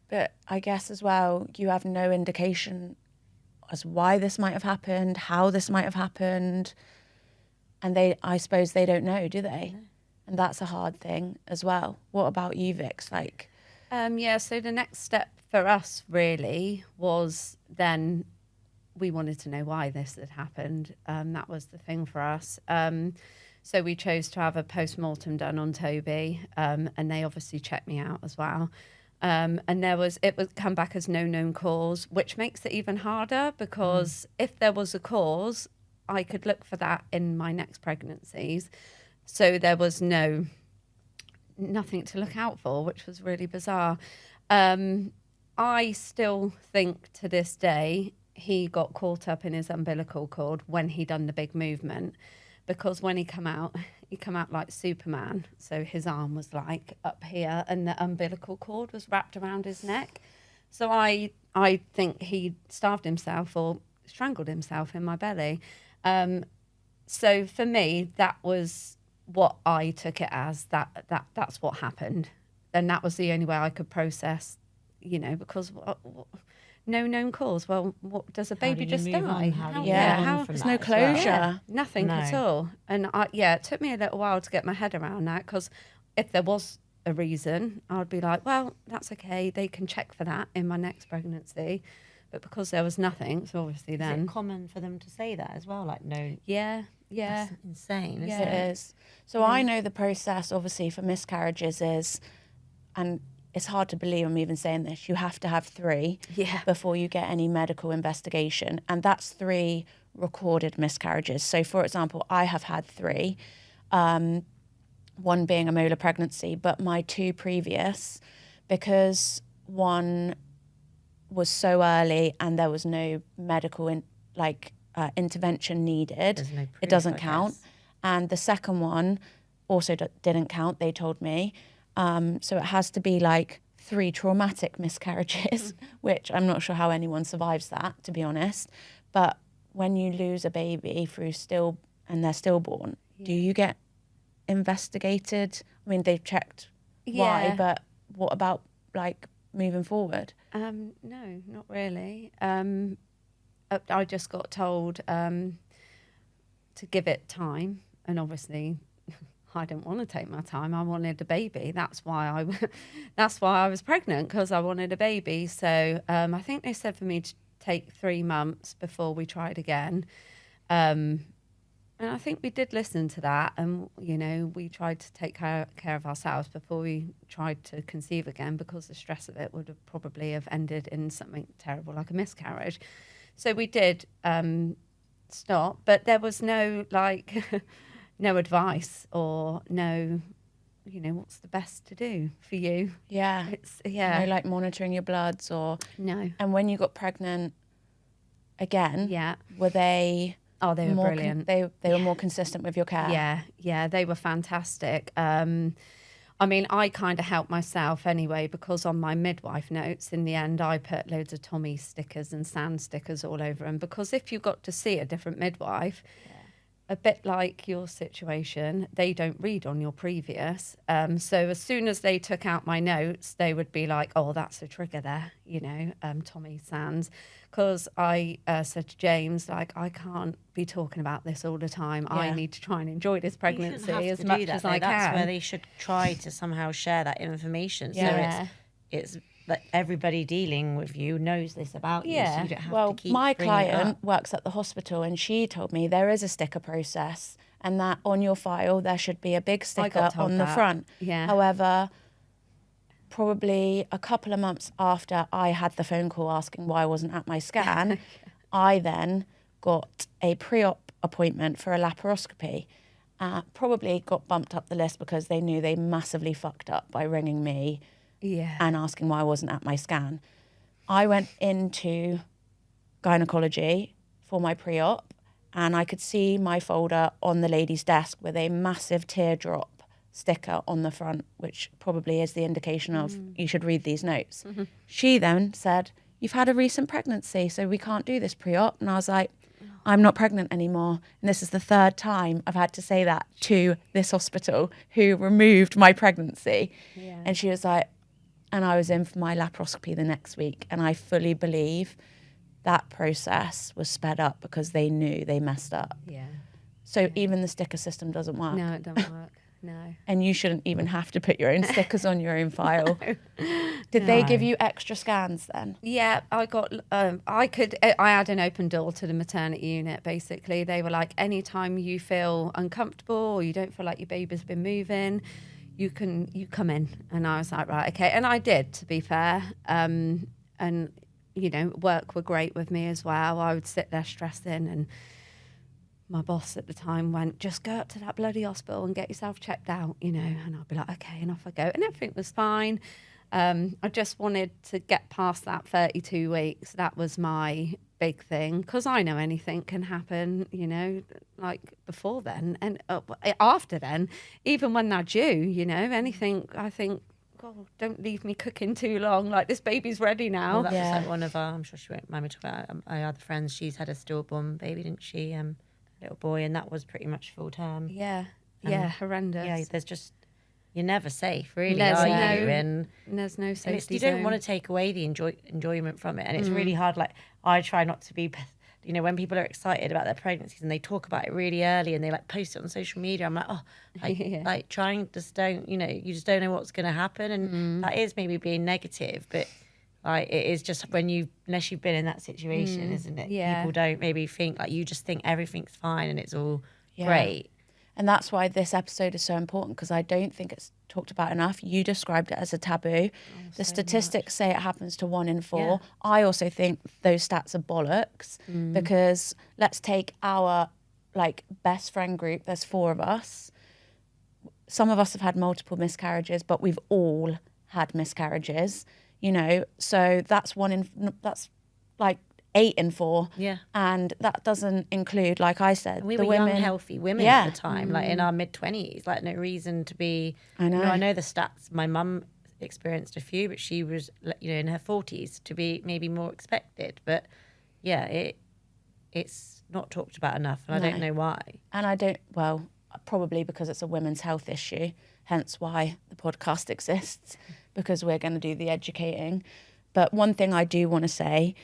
But I guess as well, you have no indication as why this might have happened, how this might have happened, and I suppose they don't know, do they? No. And that's a hard thing as well. What about you, Vix? Like, so the next step for us really was then we wanted to know why this had happened. That was the thing for us. So we chose to have a post-mortem done on Toby, and they obviously checked me out as well. And it would come back as no known cause, which makes it even harder, because if there was a cause, I could look for that in my next pregnancies. So there was nothing to look out for, which was really bizarre. I still think to this day he got caught up in his umbilical cord when he done the big movement, because when he come out like Superman. So his arm was like up here and the umbilical cord was wrapped around his neck. So I think he starved himself or strangled himself in my belly. So for me, that was what I took it as, that's what happened. And that was the only way I could process, you know, because no known cause. Well, what does a baby just die? There's no closure. Nothing at all. And it took me a little while to get my head around that, because if there was a reason, I'd be like, well, that's okay. They can check for that in my next pregnancy. But because there was nothing, so obviously then... Is it common for them to say that as well? Like, no... Yeah. That's insane, isn't it? It is. So I know the process, obviously, for miscarriages is, and it's hard to believe I'm even saying this, you have to have 3 before you get any medical investigation. And that's 3 recorded miscarriages. So, for example, I have had 3, one being a molar pregnancy, but my 2 previous, because one was so early and there was no medical intervention needed, it doesn't count. And the second one also didn't count, they told me. So it has to be like 3 traumatic miscarriages, which I'm not sure how anyone survives that, to be honest. But when you lose a baby and they're stillborn, Do you get investigated? I mean, they've checked why, Yeah. but what about like moving forward? No, not really. I just got told to give it time, and obviously, I didn't want to take my time. I wanted a baby. That's why I was pregnant, because I wanted a baby. So I think they said for me to take 3 months before we tried again. And I think we did listen to that, and we tried to take care of ourselves before we tried to conceive again, because the stress of it would have probably have ended in something terrible like a miscarriage. So we did stop, but there was no no advice or no, what's the best to do for you. Yeah. It's No, like monitoring your bloods or... No. And when you got pregnant again, Yeah. were they... Oh, they were more brilliant. They were more consistent with your care. Yeah, they were fantastic. I mean, I kind of helped myself anyway, because on my midwife notes, in the end, I put loads of Tommy stickers and Sand stickers all over them, because if you got to see a different midwife, a bit like your situation, they don't read on your previous. So as soon as they took out my notes, they would be like, oh, that's a trigger there, Tommy Sands. Because I said to James, like, I can't be talking about this all the time. Yeah. I need to try and enjoy this pregnancy as do much that, as though. I can. That's where they should try to somehow share that information. Yeah. So it's like everybody dealing with you knows this about you, so you don't have to keep my bringing it client up. works at the hospital, and she told me there is a sticker process, and that on your file there should be a big sticker told on the that. front. Yeah. However, probably a couple of months after I had the phone call asking why I wasn't at my scan, I then got a pre-op appointment for a laparoscopy. Probably got bumped up the list because they knew they massively fucked up by ringing me and asking why I wasn't at my scan. I went into gynecology for my pre-op, and I could see my folder on the lady's desk with a massive teardrop sticker on the front, which probably is the indication of you should read these notes. Mm-hmm. She then said, you've had a recent pregnancy, so we can't do this pre-op. And I was like, I'm not pregnant anymore. And this is the 3rd time I've had to say that to this hospital who removed my pregnancy. Yeah. And she was like, and I was in for my laparoscopy the next week. And I fully believe that process was sped up because they knew they messed up. Yeah. So even the sticker system doesn't work. No, it doesn't work. No. And you shouldn't even have to put your own stickers on your own file. Did they give you extra scans then? Yeah, I got, I had an open door to the maternity unit, basically. They were like, anytime you feel uncomfortable or you don't feel like your baby's been moving, you come in. And I was like, right, okay. And I did, to be fair. And, work were great with me as well. I would sit there stressing, and my boss at the time went, just go up to that bloody hospital and get yourself checked out, and I'd be like, okay, and off I go. And everything was fine. I just wanted to get past that 32 weeks. That was my big thing, because I know anything can happen, like before then and after then, even when they're due, anything. I think, God, don't leave me cooking too long. Like, this baby's ready now. Well, that was like one of our, I'm sure she won't mind me talking about our other friends. She's had a stillborn baby, didn't she? Little boy, and that was pretty much full term. Yeah, horrendous. Yeah, there's just, you're never safe, really, There's are no- you? And there's no safety you don't zone. want to take away the enjoyment from it, and it's really hard. Like, I try not to be, when people are excited about their pregnancies and they talk about it really early and they like post it on social media, I'm like, oh, like trying, just don't, you just don't know what's going to happen, and that is maybe being negative, but like, it is just unless you've been in that situation, isn't it? Yeah. People don't maybe think, like, you just think everything's fine and it's all great. And that's why this episode is so important, because I don't think it's talked about enough. You described it as a taboo. The statistics say it happens to 1 in 4. Yeah. I also think those stats are bollocks, because let's take our best friend group. There's 4 of us. Some of us have had multiple miscarriages, but we've all had miscarriages. So that's that's like 8 in 4. Yeah. And that doesn't include, like I said, We the were women, young, healthy women at the time, like in our mid-20s, like no reason to be... I know. I know the stats. My mum experienced a few, but she was, in her 40s, to be maybe more expected. But yeah, it's not talked about enough, and I don't know why. And probably because it's a women's health issue, hence why the podcast exists, because we're going to do the educating. But one thing I do want to say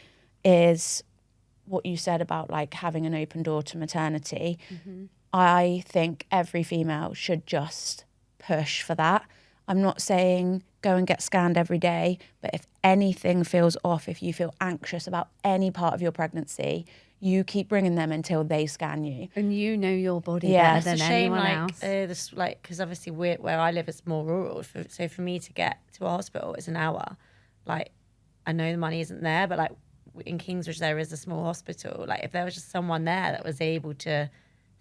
is what you said about like having an open door to maternity. I think every female should just push for that. I'm not saying go and get scanned every day, but if anything feels off, if you feel anxious about any part of your pregnancy, you keep bringing them until they scan you. And you know your body Yeah. better It's than a shame, anyone like, else. this, like, because obviously where I live is more rural. So for me to get to a hospital, it's an hour. Like, I know the money isn't there, but like in Kingsbridge, there is a small hospital. Like, if there was just someone there that was able to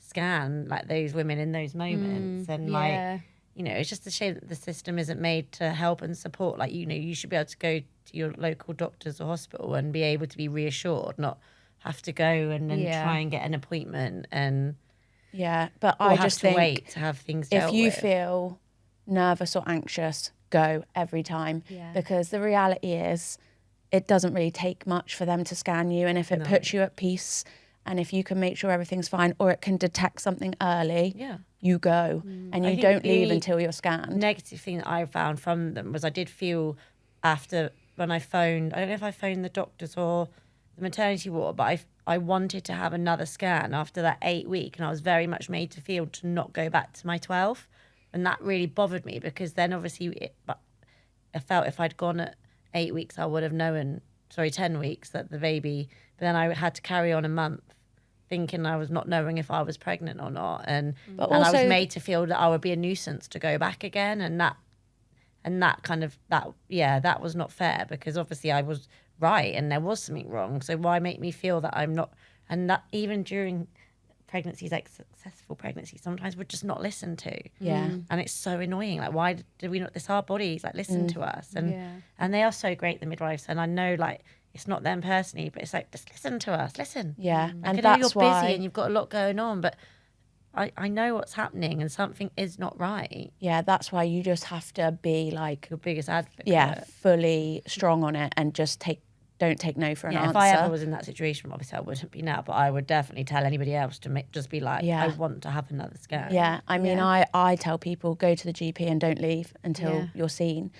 scan like those women in those moments, and like, you know, it's just a shame that the system isn't made to help and support. Like, you know, you should be able to go to your local doctors or hospital and be able to be reassured, not have to go and then try and get an appointment and but I just think wait to have things dealt if you with. feel nervous or anxious, go every time, because the reality is it doesn't really take much for them to scan you, and if it puts you at peace and if you can make sure everything's fine, or it can detect something early, you go and you don't leave until you're scanned. Negative thing that I found from them was I did feel after when I phoned, I don't know if I phoned the doctors or the maternity ward, but I wanted to have another scan after that 8 week, and I was very much made to feel to not go back to my 12th, and that really bothered me, because then obviously I felt if I'd gone at 8 weeks I would have known, 10 weeks, that the baby, but then I had to carry on a month thinking I was not knowing if I was pregnant or not, and I was made to feel that I would be a nuisance to go back again, and that was not fair, because obviously I was right and there was something wrong, so why make me feel that I'm not? And that even during pregnancies, like successful pregnancies, sometimes we're just not listened to, and it's so annoying. Like, why did we not? It's our bodies, like, listen to us, and they are so great, the midwives, and I know, like, it's not them personally, but it's like, just listen to us, listen. And I know that's you're why busy and you've got a lot going on, but I know what's happening and something is not right. that's why you just have to be like Your biggest advocate. fully strong on it, and just don't take no for an answer. If I ever was in that situation, obviously I wouldn't be now, but I would definitely tell anybody else to just be like, I want to have another scan. I mean, I tell people, go to the GP and don't leave until you're seen,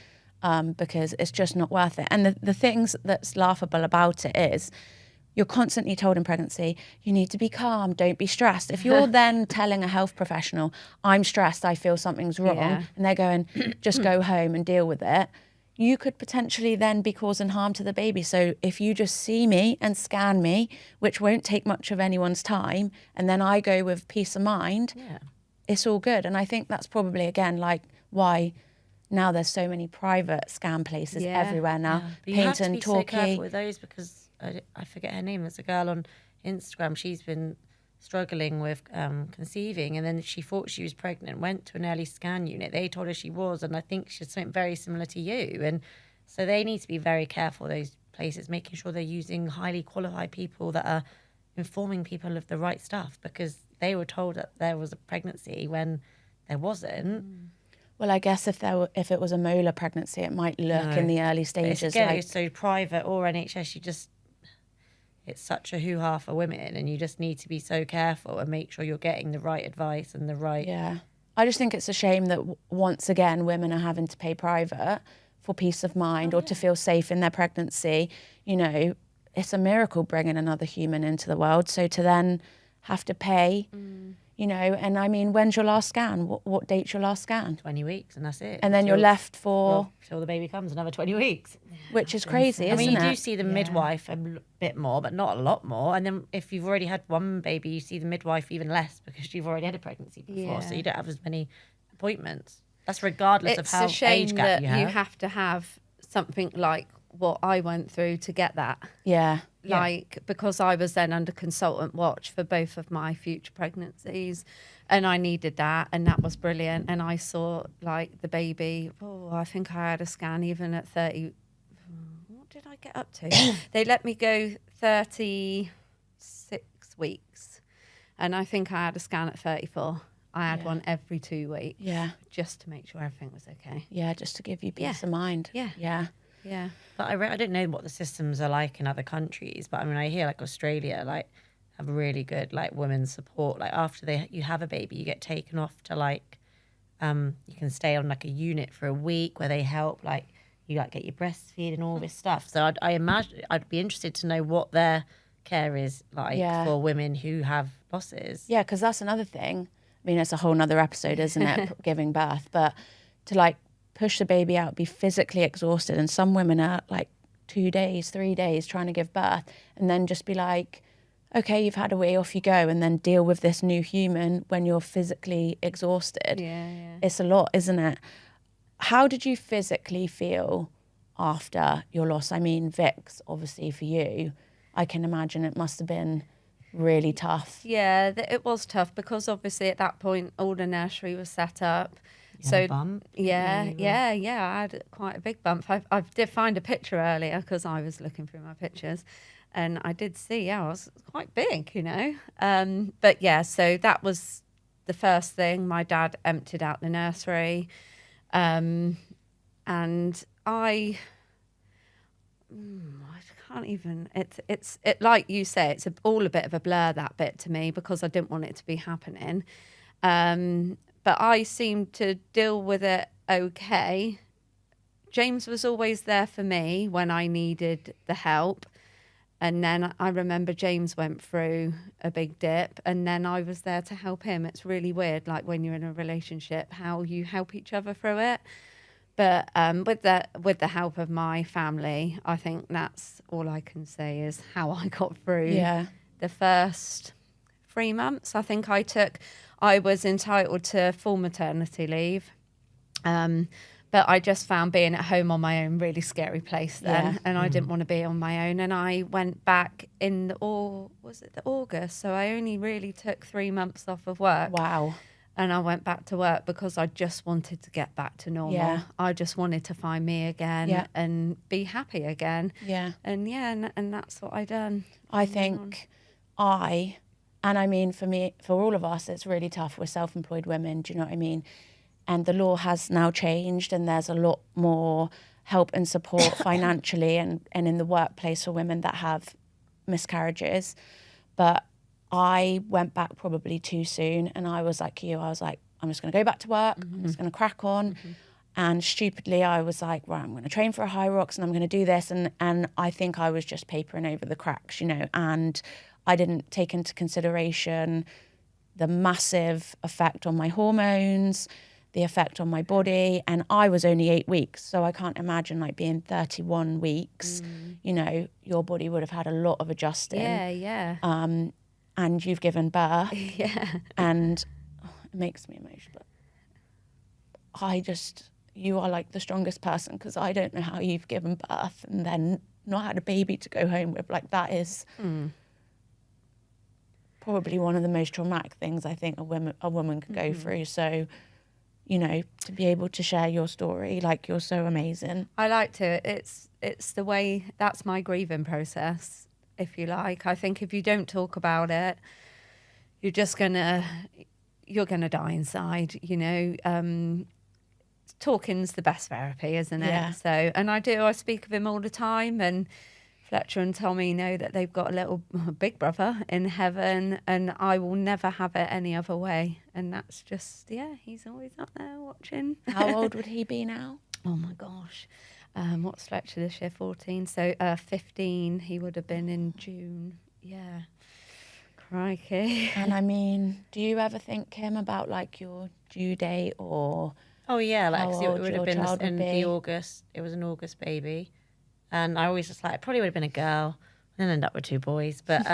because it's just not worth it. And the things that's laughable about it is, you're constantly told in pregnancy, you need to be calm, don't be stressed. If you're then telling a health professional, I'm stressed, I feel something's wrong, and they're going, just go home and deal with it, you could potentially then be causing harm to the baby. So if you just see me and scan me, which won't take much of anyone's time, and then I go with peace of mind, it's all good. And I think that's probably, again, like why now there's so many private scan places everywhere now. But you have to be so careful with those, because I forget her name. There's a girl on Instagram. She's been struggling with conceiving, and then she thought she was pregnant, went to an early scan unit. They told her she was, and I think she's something very similar to you. And so they need to be very careful, those places, making sure they're using highly qualified people that are informing people of the right stuff, because they were told that there was a pregnancy when there wasn't. Well, I guess if it was a molar pregnancy, it might look in the early stages like... So private or NHS, it's such a hoo-ha for women, and you just need to be so careful and make sure you're getting the right advice and the right... I just think it's a shame that once again women are having to pay private for peace of mind or to feel safe in their pregnancy. You know, it's a miracle bringing another human into the world. So to then have to pay, you know, and I mean, when's your last scan? What date's your last scan? 20 weeks, and that's it. And then you're left for... Till the baby comes, another 20 weeks. Which is crazy, isn't it? I mean, you do see the midwife a bit more, but not a lot more. And then if you've already had one baby, you see the midwife even less, because you've already had a pregnancy before, so you don't have as many appointments. That's regardless of how It's a shame age gap that you have to have something like what I went through to get that. Like, because I was then under consultant watch for both of my future pregnancies, and I needed that, and that was brilliant. And I saw, like, the baby, I think I had a scan even at 30. What did I get up to? They let me go 36 weeks, and I think I had a scan at 34. I had one every 2 weeks. Just to make sure everything was okay. Just to give you peace of mind. Yeah. But I don't know what the systems are like in other countries, but I mean, I hear like Australia, like have really good like women's support. Like after you have a baby, you get taken off to like you can stay on like a unit for a week where they help like you like get your breastfeed and all this stuff. So I imagine I'd be interested to know what their care is like for women who have losses. Yeah, because that's another thing. I mean, it's a whole nother episode, isn't it? Giving birth, but to like push the baby out, be physically exhausted, and some women are like 2 days, 3 days trying to give birth, and then just be like, okay, you've had a wee, off you go, and then deal with this new human when you're physically exhausted. Yeah. It's a lot, isn't it? How did you physically feel after your loss? I mean, Vix, obviously for you, I can imagine it must have been really tough. Yeah, it was tough because obviously at that point all the nursery was set up. You had a bump? Yeah. I had quite a big bump. I did find a picture earlier because I was looking through my pictures, and I did see, I was quite big, you know. But yeah, so that was the first thing. My dad emptied out the nursery, and I can't even. It's like you say, it's all a bit of a blur, that bit to me, because I didn't want it to be happening. But I seemed to deal with it okay. James was always there for me when I needed the help. And then I remember James went through a big dip, and then I was there to help him. It's really weird, like when you're in a relationship, how you help each other through it. But with the help of my family, I think that's all I can say is how I got through the first 3 months. I think I was entitled to full maternity leave. But I just found being at home on my own really scary place then. And I didn't want to be on my own. And I went back in the August? So I only really took 3 months off of work. Wow. And I went back to work because I just wanted to get back to normal. Yeah. I just wanted to find me again and be happy again. Yeah. And that's what I done. I think and I mean, for all of us, it's really tough. We're self-employed women, do you know what I mean? And the law has now changed, and there's a lot more help and support financially and in the workplace for women that have miscarriages. But I went back probably too soon, and I was like you. I was like, I'm just going to go back to work. I'm just going to crack on. And stupidly, I was like, right, I'm going to train for a high rocks, and I'm going to do this. And I think I was just papering over the cracks, you know, and I didn't take into consideration the massive effect on my hormones, the effect on my body. And I was only 8 weeks, so I can't imagine like being 31 weeks, you know, your body would have had a lot of adjusting. Yeah. And you've given birth. And it makes me emotional. You are like the strongest person, because I don't know how you've given birth and then not had a baby to go home with. Like, that is probably one of the most traumatic things I think a woman can go through. So, you know, to be able to share your story, like, you're so amazing. I like to. It's the way, that's my grieving process, if you like. I think if you don't talk about it, you're gonna die inside, you know. Talking's the best therapy, isn't it? Yeah. So, and I speak of him all the time, and Fletcher and Tommy know that they've got a little big brother in heaven, and I will never have it any other way. And that's just, he's always up there watching. How old would he be now? Oh my gosh. What's Fletcher this year? 14. So 15 he would have been in June. Yeah. Crikey. And I mean, do you ever think, Kim, about like your due date or... Oh yeah, like how 'cause it old would your have been child in would be? the August. It was an August baby, and I always just like, it probably would have been a girl. Then end up with 2 boys, but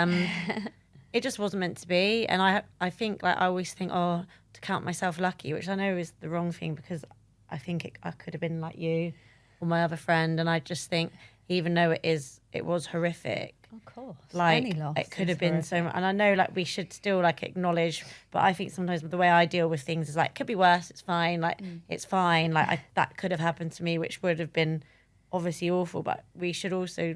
it just wasn't meant to be. And I think, like, I always think, to count myself lucky, which I know is the wrong thing, because I think I could have been like you or my other friend. And I just think, even though it was horrific, Of course. like, Any loss it could is have been horrific. so much. And I know, like, we should still like acknowledge, but I think sometimes the way I deal with things is like, could be worse, it's fine, like it's fine, like that could have happened to me, which would have been obviously awful, but we should also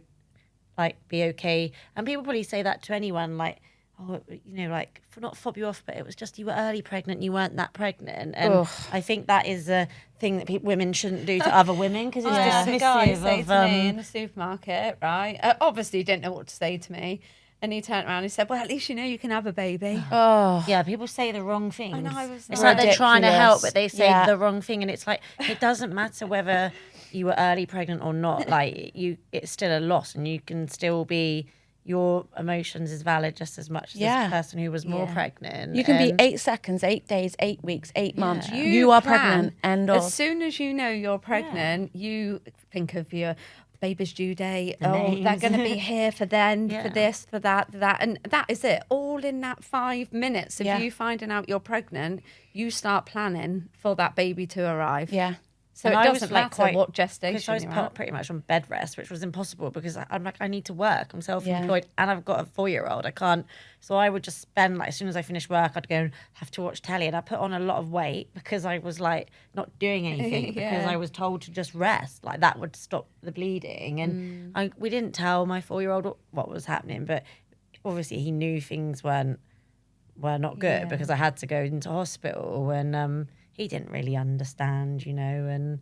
like be okay. And people probably say that to anyone, like, oh, you know, like, for not fob you off, but it was just you were early pregnant, you weren't that pregnant. And Ugh. I think that is a thing that women shouldn't do to other women, because it's I had a guy dismissive say of to me in the supermarket, right? Obviously, he didn't know what to say to me. And he turned around and said, well, at least you know you can have a baby. Oh, Yeah, people say the wrong things. And I was It's like, like they're trying to help, ridiculous. but they say Yeah. the wrong thing, and it's like it doesn't matter whether you were early pregnant or not. Like it's still a loss, and you can still be. Your emotions is valid just as much as Yeah. the person who was more Yeah. pregnant. you can be And 8 seconds, 8 days, 8 weeks, 8 months. Yeah. You are plan. pregnant. End As of. soon as you know you're pregnant, you think of your baby's due date. The They're names. going to be here for then, Yeah. for this, for that, and that is it. All in that 5 minutes of Yeah. you finding out you're pregnant, you start planning for that baby to arrive. Yeah. So And it I was, doesn't like, matter quite- what because gestation I was you're put at. pretty much on bed rest, which was impossible because I'm like, I need to work. I'm self-employed and I've got a 4-year-old. I can't. So I would just spend, like, as soon as I finished work, I'd go and have to watch telly. And I put on a lot of weight because I was like not doing anything because Yeah. I was told to just rest. Like that would stop the bleeding. And we didn't tell my 4-year-old what was happening, but obviously he knew things were not good Yeah. because I had to go into hospital and he didn't really understand, and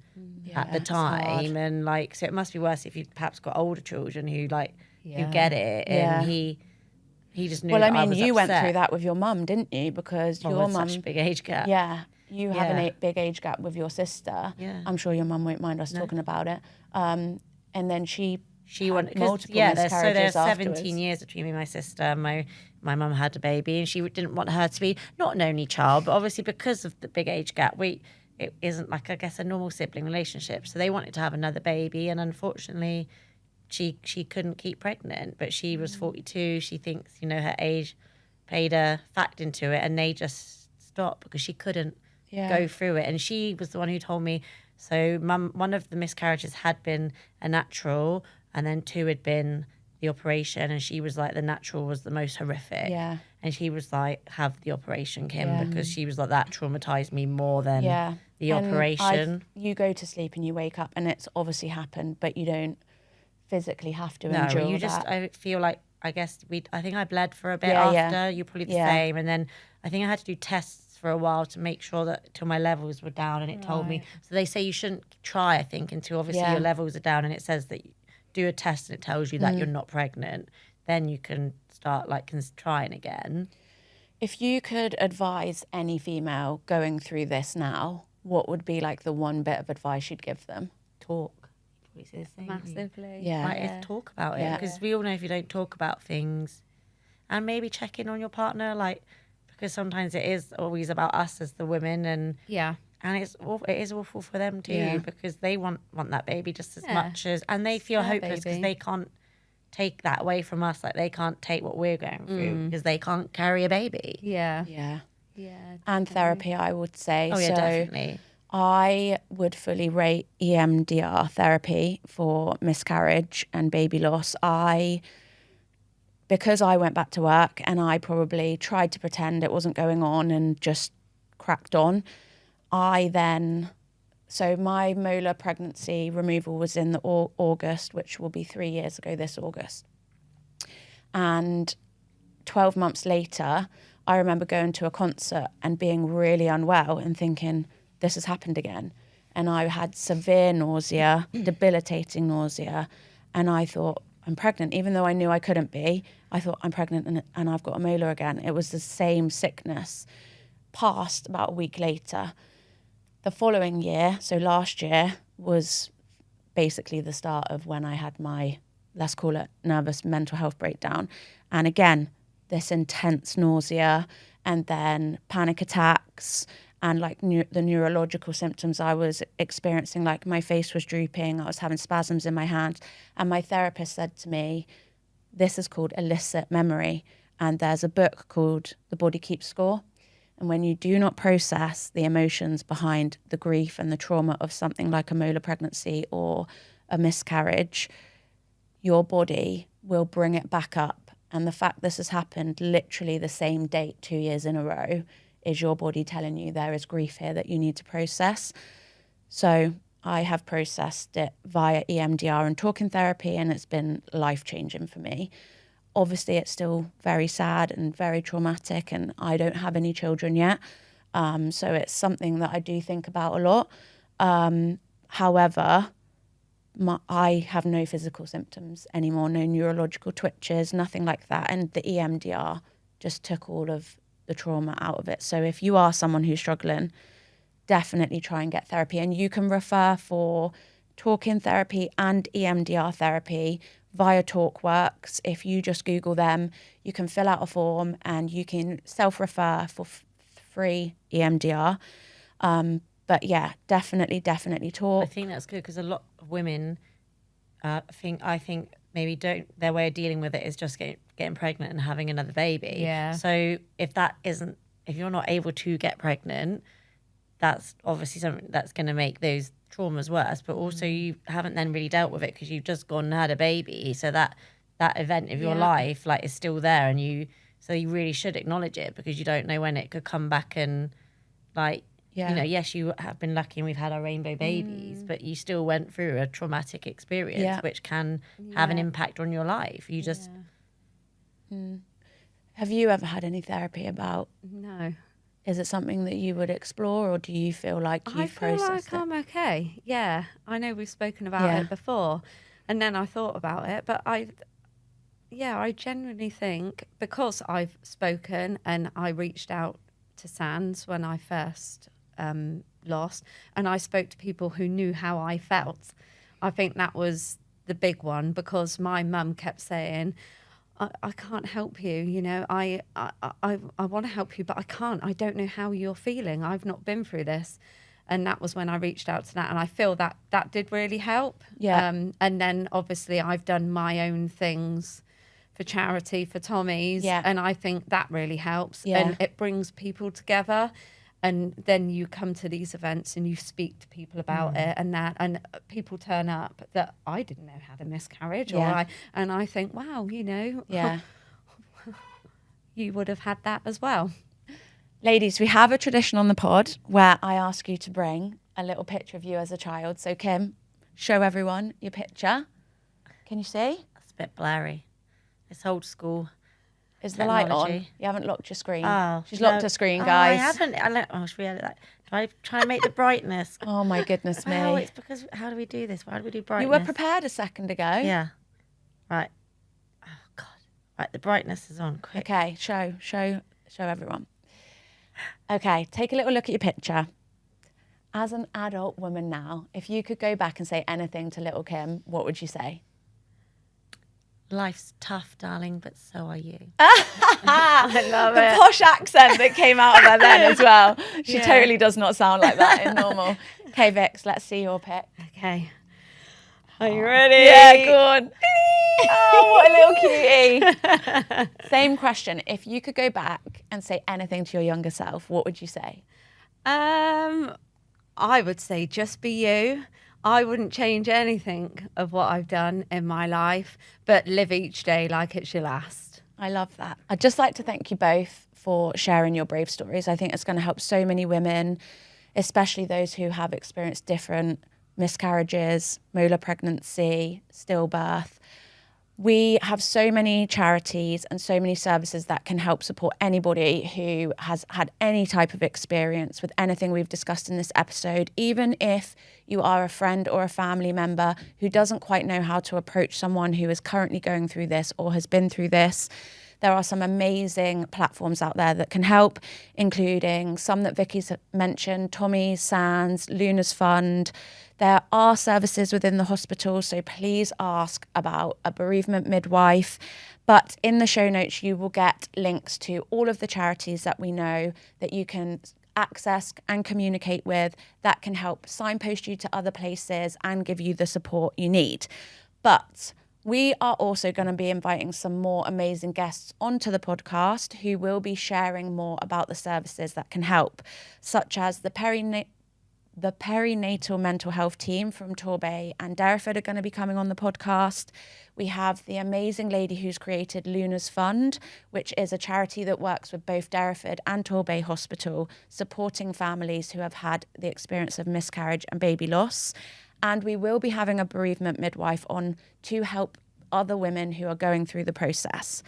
at the it's hard. time and like, so it must be worse if you perhaps got older children who like who Yeah. get it Yeah. and he just knew Well, I that mean, was you went upset. through that with your mum, didn't you? Because Well, your with mum, such a big age gap. yeah, you have Yeah. a big age gap with your sister. Yeah. I'm sure your mum won't mind us talking about it. And then she wanted multiple there's miscarriages 17 afterwards. years between me and my sister. My mum had a baby and she didn't want her to be not an only child, but obviously because of the big age gap, it isn't like, I guess, a normal sibling relationship. So they wanted to have another baby, and unfortunately she couldn't keep pregnant, but she was 42. She thinks, her age played a fact into it, and they just stopped because she couldn't go through it. And she was the one who told me, so mum, one of the miscarriages had been a natural, and then 2 had been the operation, and she was like, the natural was the most horrific. Yeah. And she was like, have the operation, Kim, Yeah. because she was like, that traumatized me more than the And operation. you go to sleep and you wake up and it's obviously happened, but you don't physically have to No, endure you just, that. I feel like, I think I bled for a bit Yeah, after. yeah. You're probably the Yeah. same. And then I think I had to do tests for a while to make sure that till my levels were down, and it told me. So they say you shouldn't try, I think, until obviously Yeah. your levels are down, and it says that you do a test and it tells you that you're not pregnant. Then you can start trying again. If you could advise any female going through this now, what would be like the one bit of advice you'd give them? Talk. Probably say the same. Massively. Yeah. Like, is talk about it, Yeah. because we all know if you don't talk about things, and maybe check in on your partner, like, because sometimes it is always about us as the women, and Yeah. it is awful for them too, Yeah. because they want that baby just as Yeah. much as, and they feel their hopeless because baby. they can't take that away from us, like they can't take what we're going through because they can't carry a baby. Yeah. Yeah. Yeah. And therapy, I would say. Oh yeah, so definitely. I would fully rate EMDR therapy for miscarriage and baby loss. Because I went back to work and I probably tried to pretend it wasn't going on and just cracked on, so my molar pregnancy removal was in the August, which will be 3 years ago this August. And 12 months later, I remember going to a concert and being really unwell and thinking, this has happened again. And I had severe nausea, debilitating nausea. And I thought, I'm pregnant. Even though I knew I couldn't be, I thought, I'm pregnant and I've got a molar again. It was the same sickness. Passed about a week later. The following year, so last year, was basically the start of when I had my, let's call it, nervous mental health breakdown. And again, this intense nausea and then panic attacks and like the neurological symptoms I was experiencing, like my face was drooping, I was having spasms in my hands. And my therapist said to me, this is called illicit memory. And there's a book called The Body Keeps Score. And when you do not process the emotions behind the grief and the trauma of something like a molar pregnancy or a miscarriage, your body will bring it back up. And the fact this has happened literally the same date 2 years in a row is your body telling you there is grief here that you need to process. So I have processed it via EMDR and talking therapy, and it's been life-changing for me. Obviously, it's still very sad and very traumatic, and I don't have any children yet. So it's something that I do think about a lot. However, I have no physical symptoms anymore, no neurological twitches, nothing like that. And the EMDR just took all of the trauma out of it. So if you are someone who's struggling, definitely try and get therapy. And you can refer for talk-in therapy and EMDR therapy via TalkWorks. If you just Google them, you can fill out a form and you can self-refer for free EMDR. But yeah, definitely talk. I think that's good because a lot of women I think maybe their way of dealing with it is just getting pregnant and having another baby. Yeah. So if you're not able to get pregnant, that's obviously something that's going to make those traumas worse. But also you haven't then really dealt with it because you've just gone and had a baby. So that event of your life is still there, and you really should acknowledge it because you don't know when it could come back and yes, you have been lucky and we've had our rainbow babies, but you still went through a traumatic experience which can have an impact on your life. You just... Have you ever had any therapy about... No. Is it something that you would explore, or do you feel like you've processed it? I'm okay. Yeah. I know we've spoken about it before, and then I thought about it, but I genuinely think because I've spoken and I reached out to Sands when I first lost, and I spoke to people who knew how I felt. I think that was the big one, because my mum kept saying, I can't help you, I want to help you, but I can't. I don't know how you're feeling. I've not been through this. And that was when I reached out to that, and I feel that did really help. Yeah. And then obviously I've done my own things for charity for Tommy's, and I think that really helps. And it brings people together. And then you come to these events and you speak to people about it, and people turn up that I didn't know had a miscarriage, and I think, wow, you would have had that as well. Ladies, we have a tradition on the pod where I ask you to bring a little picture of you as a child. So Kim, show everyone your picture. Can you see? It's a bit blurry. It's old school. Is the light on? You haven't locked your screen. Oh, She's locked her screen, guys. I haven't. Should we edit that? Do I try and make the brightness? Oh my goodness me. Oh, it's because, how do we do this? Why do we do brightness? You were prepared a second ago. Yeah. Right. Oh, God. Right, the brightness is on. Quick. Okay, show everyone. Okay, take a little look at your picture. As an adult woman now, if you could go back and say anything to little Kim, what would you say? Life's tough, darling, but so are you. I love it. The posh accent that came out of her then as well. She totally does not sound like that in normal. Okay, Vix, let's see your pic. Okay. Are you ready? Yeah, go on. Oh, what a little cutie. Same question. If you could go back and say anything to your younger self, what would you say? I would say just be you. I wouldn't change anything of what I've done in my life, but live each day like it's your last. I love that. I'd just like to thank you both for sharing your brave stories. I think it's going to help so many women, especially those who have experienced different miscarriages, molar pregnancy, stillbirth. We have so many charities and so many services that can help support anybody who has had any type of experience with anything we've discussed in this episode. Even if you are a friend or a family member who doesn't quite know how to approach someone who is currently going through this or has been through this, there are some amazing platforms out there that can help, including some that Vicky's mentioned, Tommy, Sands, Luna's Fund. There are services within the hospital, so please ask about a bereavement midwife. But in the show notes, you will get links to all of the charities that we know that you can access and communicate with that can help signpost you to other places and give you the support you need. But we are also going to be inviting some more amazing guests onto the podcast who will be sharing more about the services that can help, such as the perinatal mental health team from Torbay and Derriford are going to be coming on the podcast. We have the amazing lady who's created Luna's Fund, which is a charity that works with both Derriford and Torbay Hospital, supporting families who have had the experience of miscarriage and baby loss. And we will be having a bereavement midwife on to help other women who are going through the process.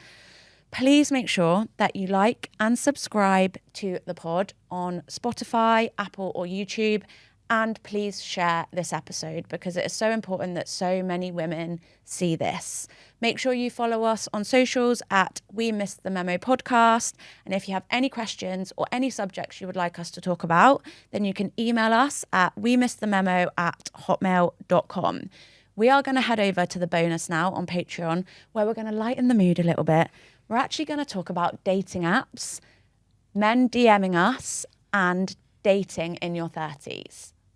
Please make sure that you like and subscribe to the pod on Spotify, Apple or YouTube. And please share this episode because it is so important that so many women see this. Make sure you follow us on socials at We Missed The Memo podcast. And if you have any questions or any subjects you would like us to talk about, then you can email us at wemissedthememo@hotmail.com. We are going to head over to the bonus now on Patreon, where we're going to lighten the mood a little bit. We're actually going to talk about dating apps, men DMing us, and dating in your 30s.